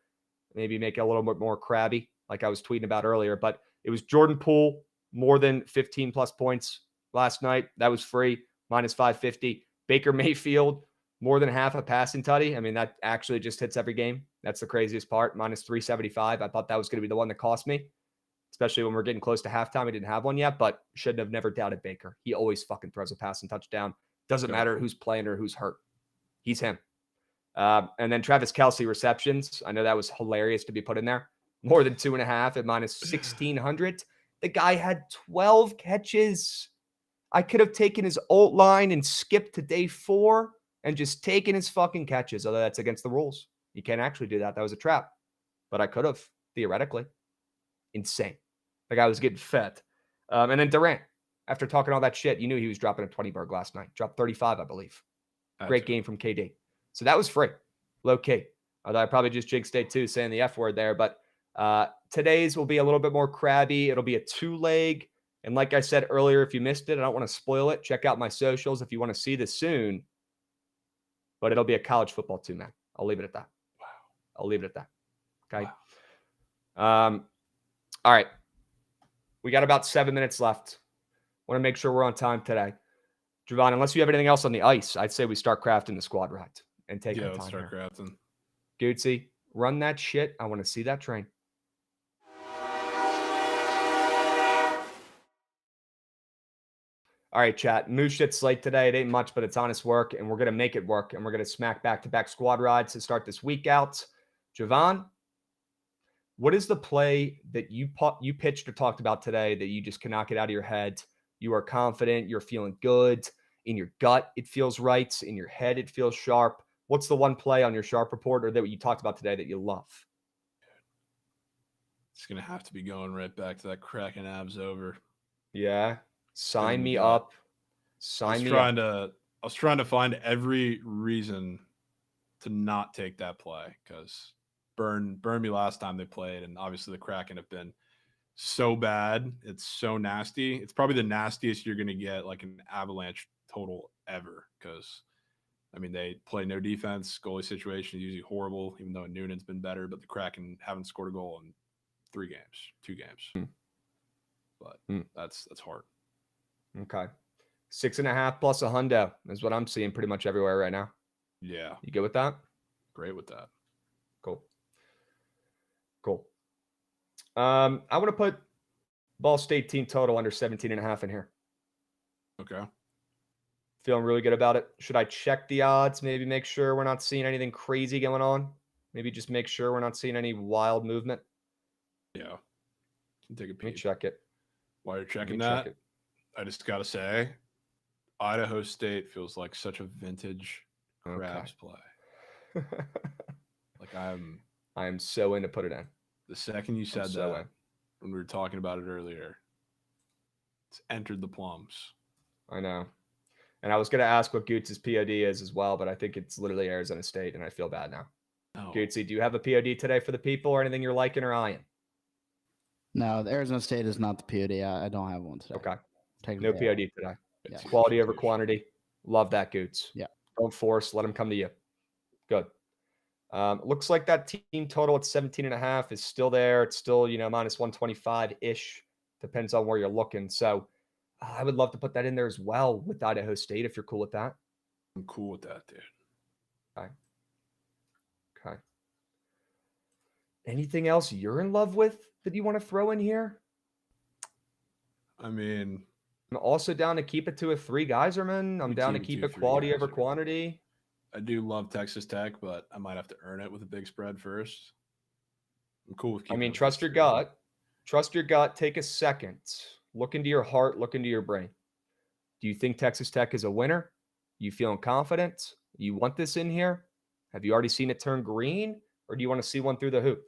[SPEAKER 3] maybe make it a little bit more crabby, like I was tweeting about earlier. But it was Jordan Poole, more than 15+ points last night. That was free, -550. Baker Mayfield, more than half a passing tutty. I mean, that actually just hits every game. That's the craziest part, -375. I thought that was going to be the one that cost me, especially when we're getting close to halftime. We didn't have one yet, but shouldn't have never doubted Baker. He always fucking throws a passing touchdown. Doesn't matter who's playing or who's hurt. He's him. And then Travis Kelce receptions. I know that was hilarious to be put in there. More than 2.5 at -1,600. The guy had 12 catches. I could have taken his alt line and skipped to day 4 and just taken his fucking catches. Although that's against the rules. You can't actually do that. That was a trap. But I could have, theoretically. Insane. The guy was getting fed. And then Durant. After talking all that shit, you knew he was dropping a 20-burg last night. Dropped 35, I believe. Great game from KD. So that was free. Low key. Although I probably just jinxed day 2 saying the F word there. But Today's will be a little bit more crabby. It'll be a 2-leg. And like I said earlier, if you missed it, I don't want to spoil it. Check out my socials if you want to see this soon. But it'll be a college football 2-man. I'll leave it at that. Wow. I'll leave it at that. Okay. Wow. All right. We got about 7 minutes left. Want to make sure we're on time today. Jovan, unless you have anything else on the ice, I'd say we start crafting the squad ride and take our time.
[SPEAKER 6] Let's start crafting.
[SPEAKER 3] Gootsy, run that shit. I want to see that train. All right, chat. Moose shit slate today. It ain't much, but it's honest work, and we're going to make it work, and we're going to smack back-to-back squad rides to start this week out. Jovan, what is the play that you pitched or talked about today that you just cannot get out of your head? You are confident. You're feeling good. In your gut, it feels right. In your head, it feels sharp. What's the one play on your sharp report or that you talked about today that you love?
[SPEAKER 6] It's going to have to be going right back to that cracking abs over.
[SPEAKER 3] Yeah. Sign me up. I
[SPEAKER 6] was trying to find every reason to not take that play because burned me last time they played, and obviously the Kraken have been so bad. It's so nasty. It's probably the nastiest you're going to get, like an Avalanche total ever, because I mean they play no defense. Goalie situation is usually horrible, even though Noonan's been better. But the Kraken haven't scored a goal in 2 games. But that's hard.
[SPEAKER 3] Okay. 6.5 plus a hundo is what I'm seeing pretty much everywhere right now.
[SPEAKER 6] Yeah.
[SPEAKER 3] You good with that?
[SPEAKER 6] Great with that.
[SPEAKER 3] Cool. I want to put Ball State team total under 17.5 in here.
[SPEAKER 6] Okay.
[SPEAKER 3] Feeling really good about it. Should I check the odds? Maybe make sure we're not seeing anything crazy going on. Maybe just make sure we're not seeing any wild movement.
[SPEAKER 6] Yeah. Take a peek.
[SPEAKER 3] Let me check it.
[SPEAKER 6] While you're checking that, I just got to say, Idaho State feels like such a vintage Krabs play. Like I am
[SPEAKER 3] so in to put it in.
[SPEAKER 6] The second you said that, when we were talking about it earlier, it's entered the plums.
[SPEAKER 3] I know. And I was going to ask what Goots' POD is as well, but I think it's literally Arizona State, and I feel bad now.
[SPEAKER 6] Oh.
[SPEAKER 3] Gootsy, do you have a POD today for the people or anything you're liking or eyeing?
[SPEAKER 7] No, the Arizona State is not the POD. I don't have one today.
[SPEAKER 3] Okay.
[SPEAKER 7] Technically,
[SPEAKER 3] No POD today.
[SPEAKER 7] Yeah.
[SPEAKER 3] Quality over quantity. Love that, Goots.
[SPEAKER 7] Yeah.
[SPEAKER 3] Don't force. Let them come to you. Good. Looks like that team total at 17.5 is still there. It's still, minus 125-ish. Depends on where you're looking. So I would love to put that in there as well with Idaho State if you're cool with that.
[SPEAKER 6] I'm cool with that, dude.
[SPEAKER 3] Okay. Anything else you're in love with that you want to throw in here?
[SPEAKER 6] I mean,
[SPEAKER 3] I'm also down to keep it to a 3-geyserman. I'm down to keep it quality over quantity.
[SPEAKER 6] I do love Texas Tech, but I might have to earn it with a big spread first. I'm cool with keeping
[SPEAKER 3] trust your gut. Trust your gut. Take a second. Look into your heart. Look into your brain. Do you think Texas Tech is a winner? You feeling confident? You want this in here? Have you already seen it turn green? Or do you want to see one through the hoop?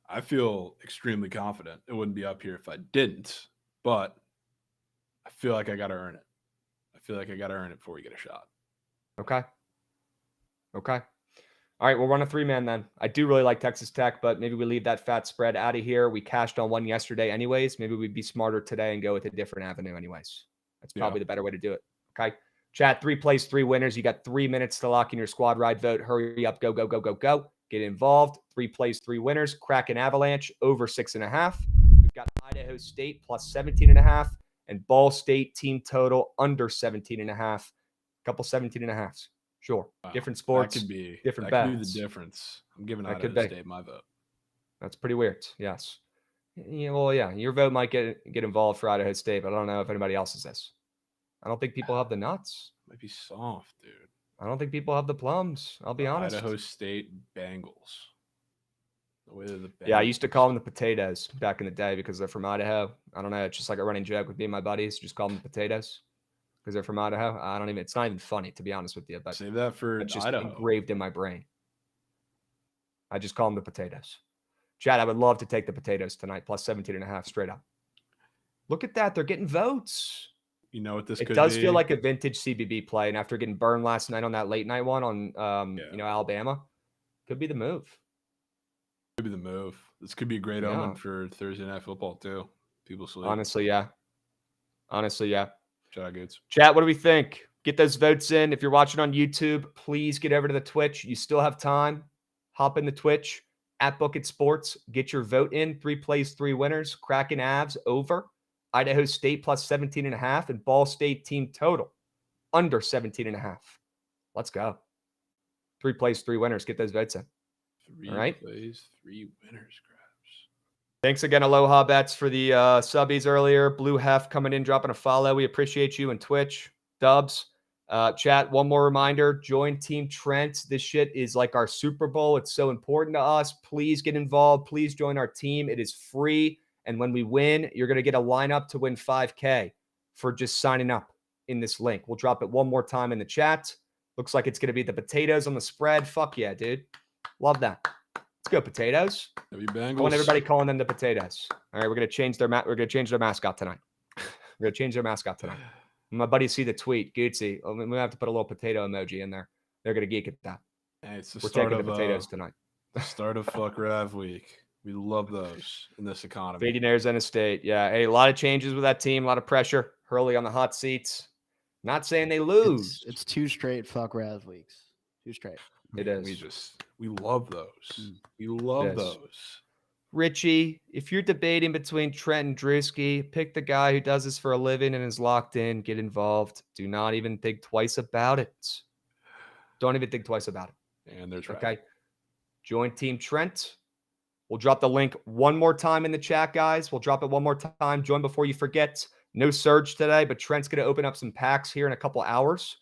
[SPEAKER 6] I feel extremely confident. It wouldn't be up here if I didn't, but I feel like I got to earn it. I feel like I got to earn it before we get a shot.
[SPEAKER 3] Okay. All right, we'll run a 3-man then. I do really like Texas Tech, but maybe we leave that fat spread out of here. We cashed on one yesterday anyways. Maybe we'd be smarter today and go with a different avenue anyways. That's probably the better way to do it. Okay. Chat, 3 plays, 3 winners. You got 3 minutes to lock in your squad ride vote. Hurry up. Go. Get involved. 3 plays, 3 winners. Kraken Avalanche over 6.5. We've got Idaho State plus 17.5 and Ball State team total under 17.5. Couple 17.5s. Sure.
[SPEAKER 6] Wow.
[SPEAKER 3] Different sports.
[SPEAKER 6] That could be
[SPEAKER 3] different
[SPEAKER 6] that
[SPEAKER 3] bets.
[SPEAKER 6] could be the difference. I'm giving
[SPEAKER 3] That
[SPEAKER 6] Idaho State my vote.
[SPEAKER 3] That's pretty weird. Yes. Yeah, your vote might get involved for Idaho State, but I don't know if anybody else's is. I don't think people have the nuts.
[SPEAKER 6] Might be soft, dude.
[SPEAKER 3] I don't think people have the plums. I'll be honest.
[SPEAKER 6] Idaho State Bengals. The way they're the Bengals.
[SPEAKER 3] Yeah, I used to call them the potatoes back in the day because they're from Idaho. I don't know. It's just like a running joke with me and my buddies. Just call them the potatoes because they're from Idaho. It's not even funny, to be honest with you. But
[SPEAKER 6] save that for
[SPEAKER 3] it's just
[SPEAKER 6] Idaho.
[SPEAKER 3] Engraved in my brain. I just call them the potatoes. Chad, I would love to take the potatoes tonight, plus 17.5 straight up. Look at that. They're getting votes.
[SPEAKER 6] You know what this
[SPEAKER 3] it
[SPEAKER 6] could
[SPEAKER 3] does
[SPEAKER 6] be?
[SPEAKER 3] feel like a vintage CBB play. And after getting burned last night on that late night one on, Alabama, could be the move.
[SPEAKER 6] Could be the move. This could be a great
[SPEAKER 3] Yeah.
[SPEAKER 6] omen for Thursday Night Football too. People sleep.
[SPEAKER 3] Honestly, yeah.
[SPEAKER 6] Shout out Goods.
[SPEAKER 3] Chat, what do we think? Get those votes in. If you're watching on YouTube, please get over to the Twitch. You still have time. Hop in the Twitch at Bookit Sports. Get your vote in. 3 plays, 3 winners. Kraken Avs over. Idaho State plus 17.5 and Ball State team total under 17.5. Let's go. 3 plays, 3 winners. Get those votes in.
[SPEAKER 6] 3
[SPEAKER 3] All right.
[SPEAKER 6] plays, 3 winners, Krabs.
[SPEAKER 3] Thanks again, Aloha Bets, for the subbies earlier. Blue Hef coming in, dropping a follow. We appreciate you. And Twitch, Dubs. Chat, one more reminder. Join Team Trent. This shit is like our Super Bowl. It's so important to us. Please get involved. Please join our team. It is free. And when we win, you're going to get a lineup to win $5K for just signing up in this link. We'll drop it one more time in the chat. Looks like it's going to be the potatoes on the spread. Fuck yeah, dude. Love that. Let's go, potatoes.
[SPEAKER 6] Have you Bengals?
[SPEAKER 3] I want everybody calling them the potatoes. All right, we're gonna change their mascot tonight. We're gonna change their mascot tonight. My buddies see the tweet, Gucci. We might have to put a little potato emoji in there. They're gonna geek at that.
[SPEAKER 6] Hey, it's the
[SPEAKER 3] We're
[SPEAKER 6] start
[SPEAKER 3] taking
[SPEAKER 6] of
[SPEAKER 3] the potatoes tonight.
[SPEAKER 6] the start of Fuck Rav Week. We love those in this economy.
[SPEAKER 3] Fading Arizona State. Yeah. Hey, a lot of changes with that team, a lot of pressure. Hurley on the hot seats. Not saying they lose.
[SPEAKER 7] It's 2 straight fuck Raz weeks. 2 straight.
[SPEAKER 3] It is.
[SPEAKER 6] We love those. We love
[SPEAKER 3] It is.
[SPEAKER 6] those.
[SPEAKER 3] Richie, if you're debating between Trent and Drewski, pick the guy who does this for a living and is locked in. Get involved. Do not even think twice about it. Don't even think twice about it.
[SPEAKER 6] And there's
[SPEAKER 3] Okay. Join Team Trent. We'll drop the link one more time in the chat, guys. We'll drop it one more time. Join before you forget. No surge today, but Trent's going to open up some packs here in a couple hours.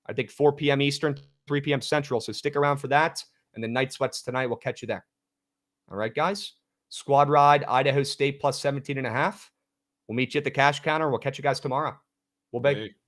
[SPEAKER 3] I think 4 p.m. Eastern, 3 p.m. Central. So stick around for that. And the night sweats tonight. We'll catch you there. All right, guys. Squad ride, Idaho State plus 17.5. We'll meet you at the cash counter. We'll catch you guys tomorrow. We'll be.
[SPEAKER 6] Hey.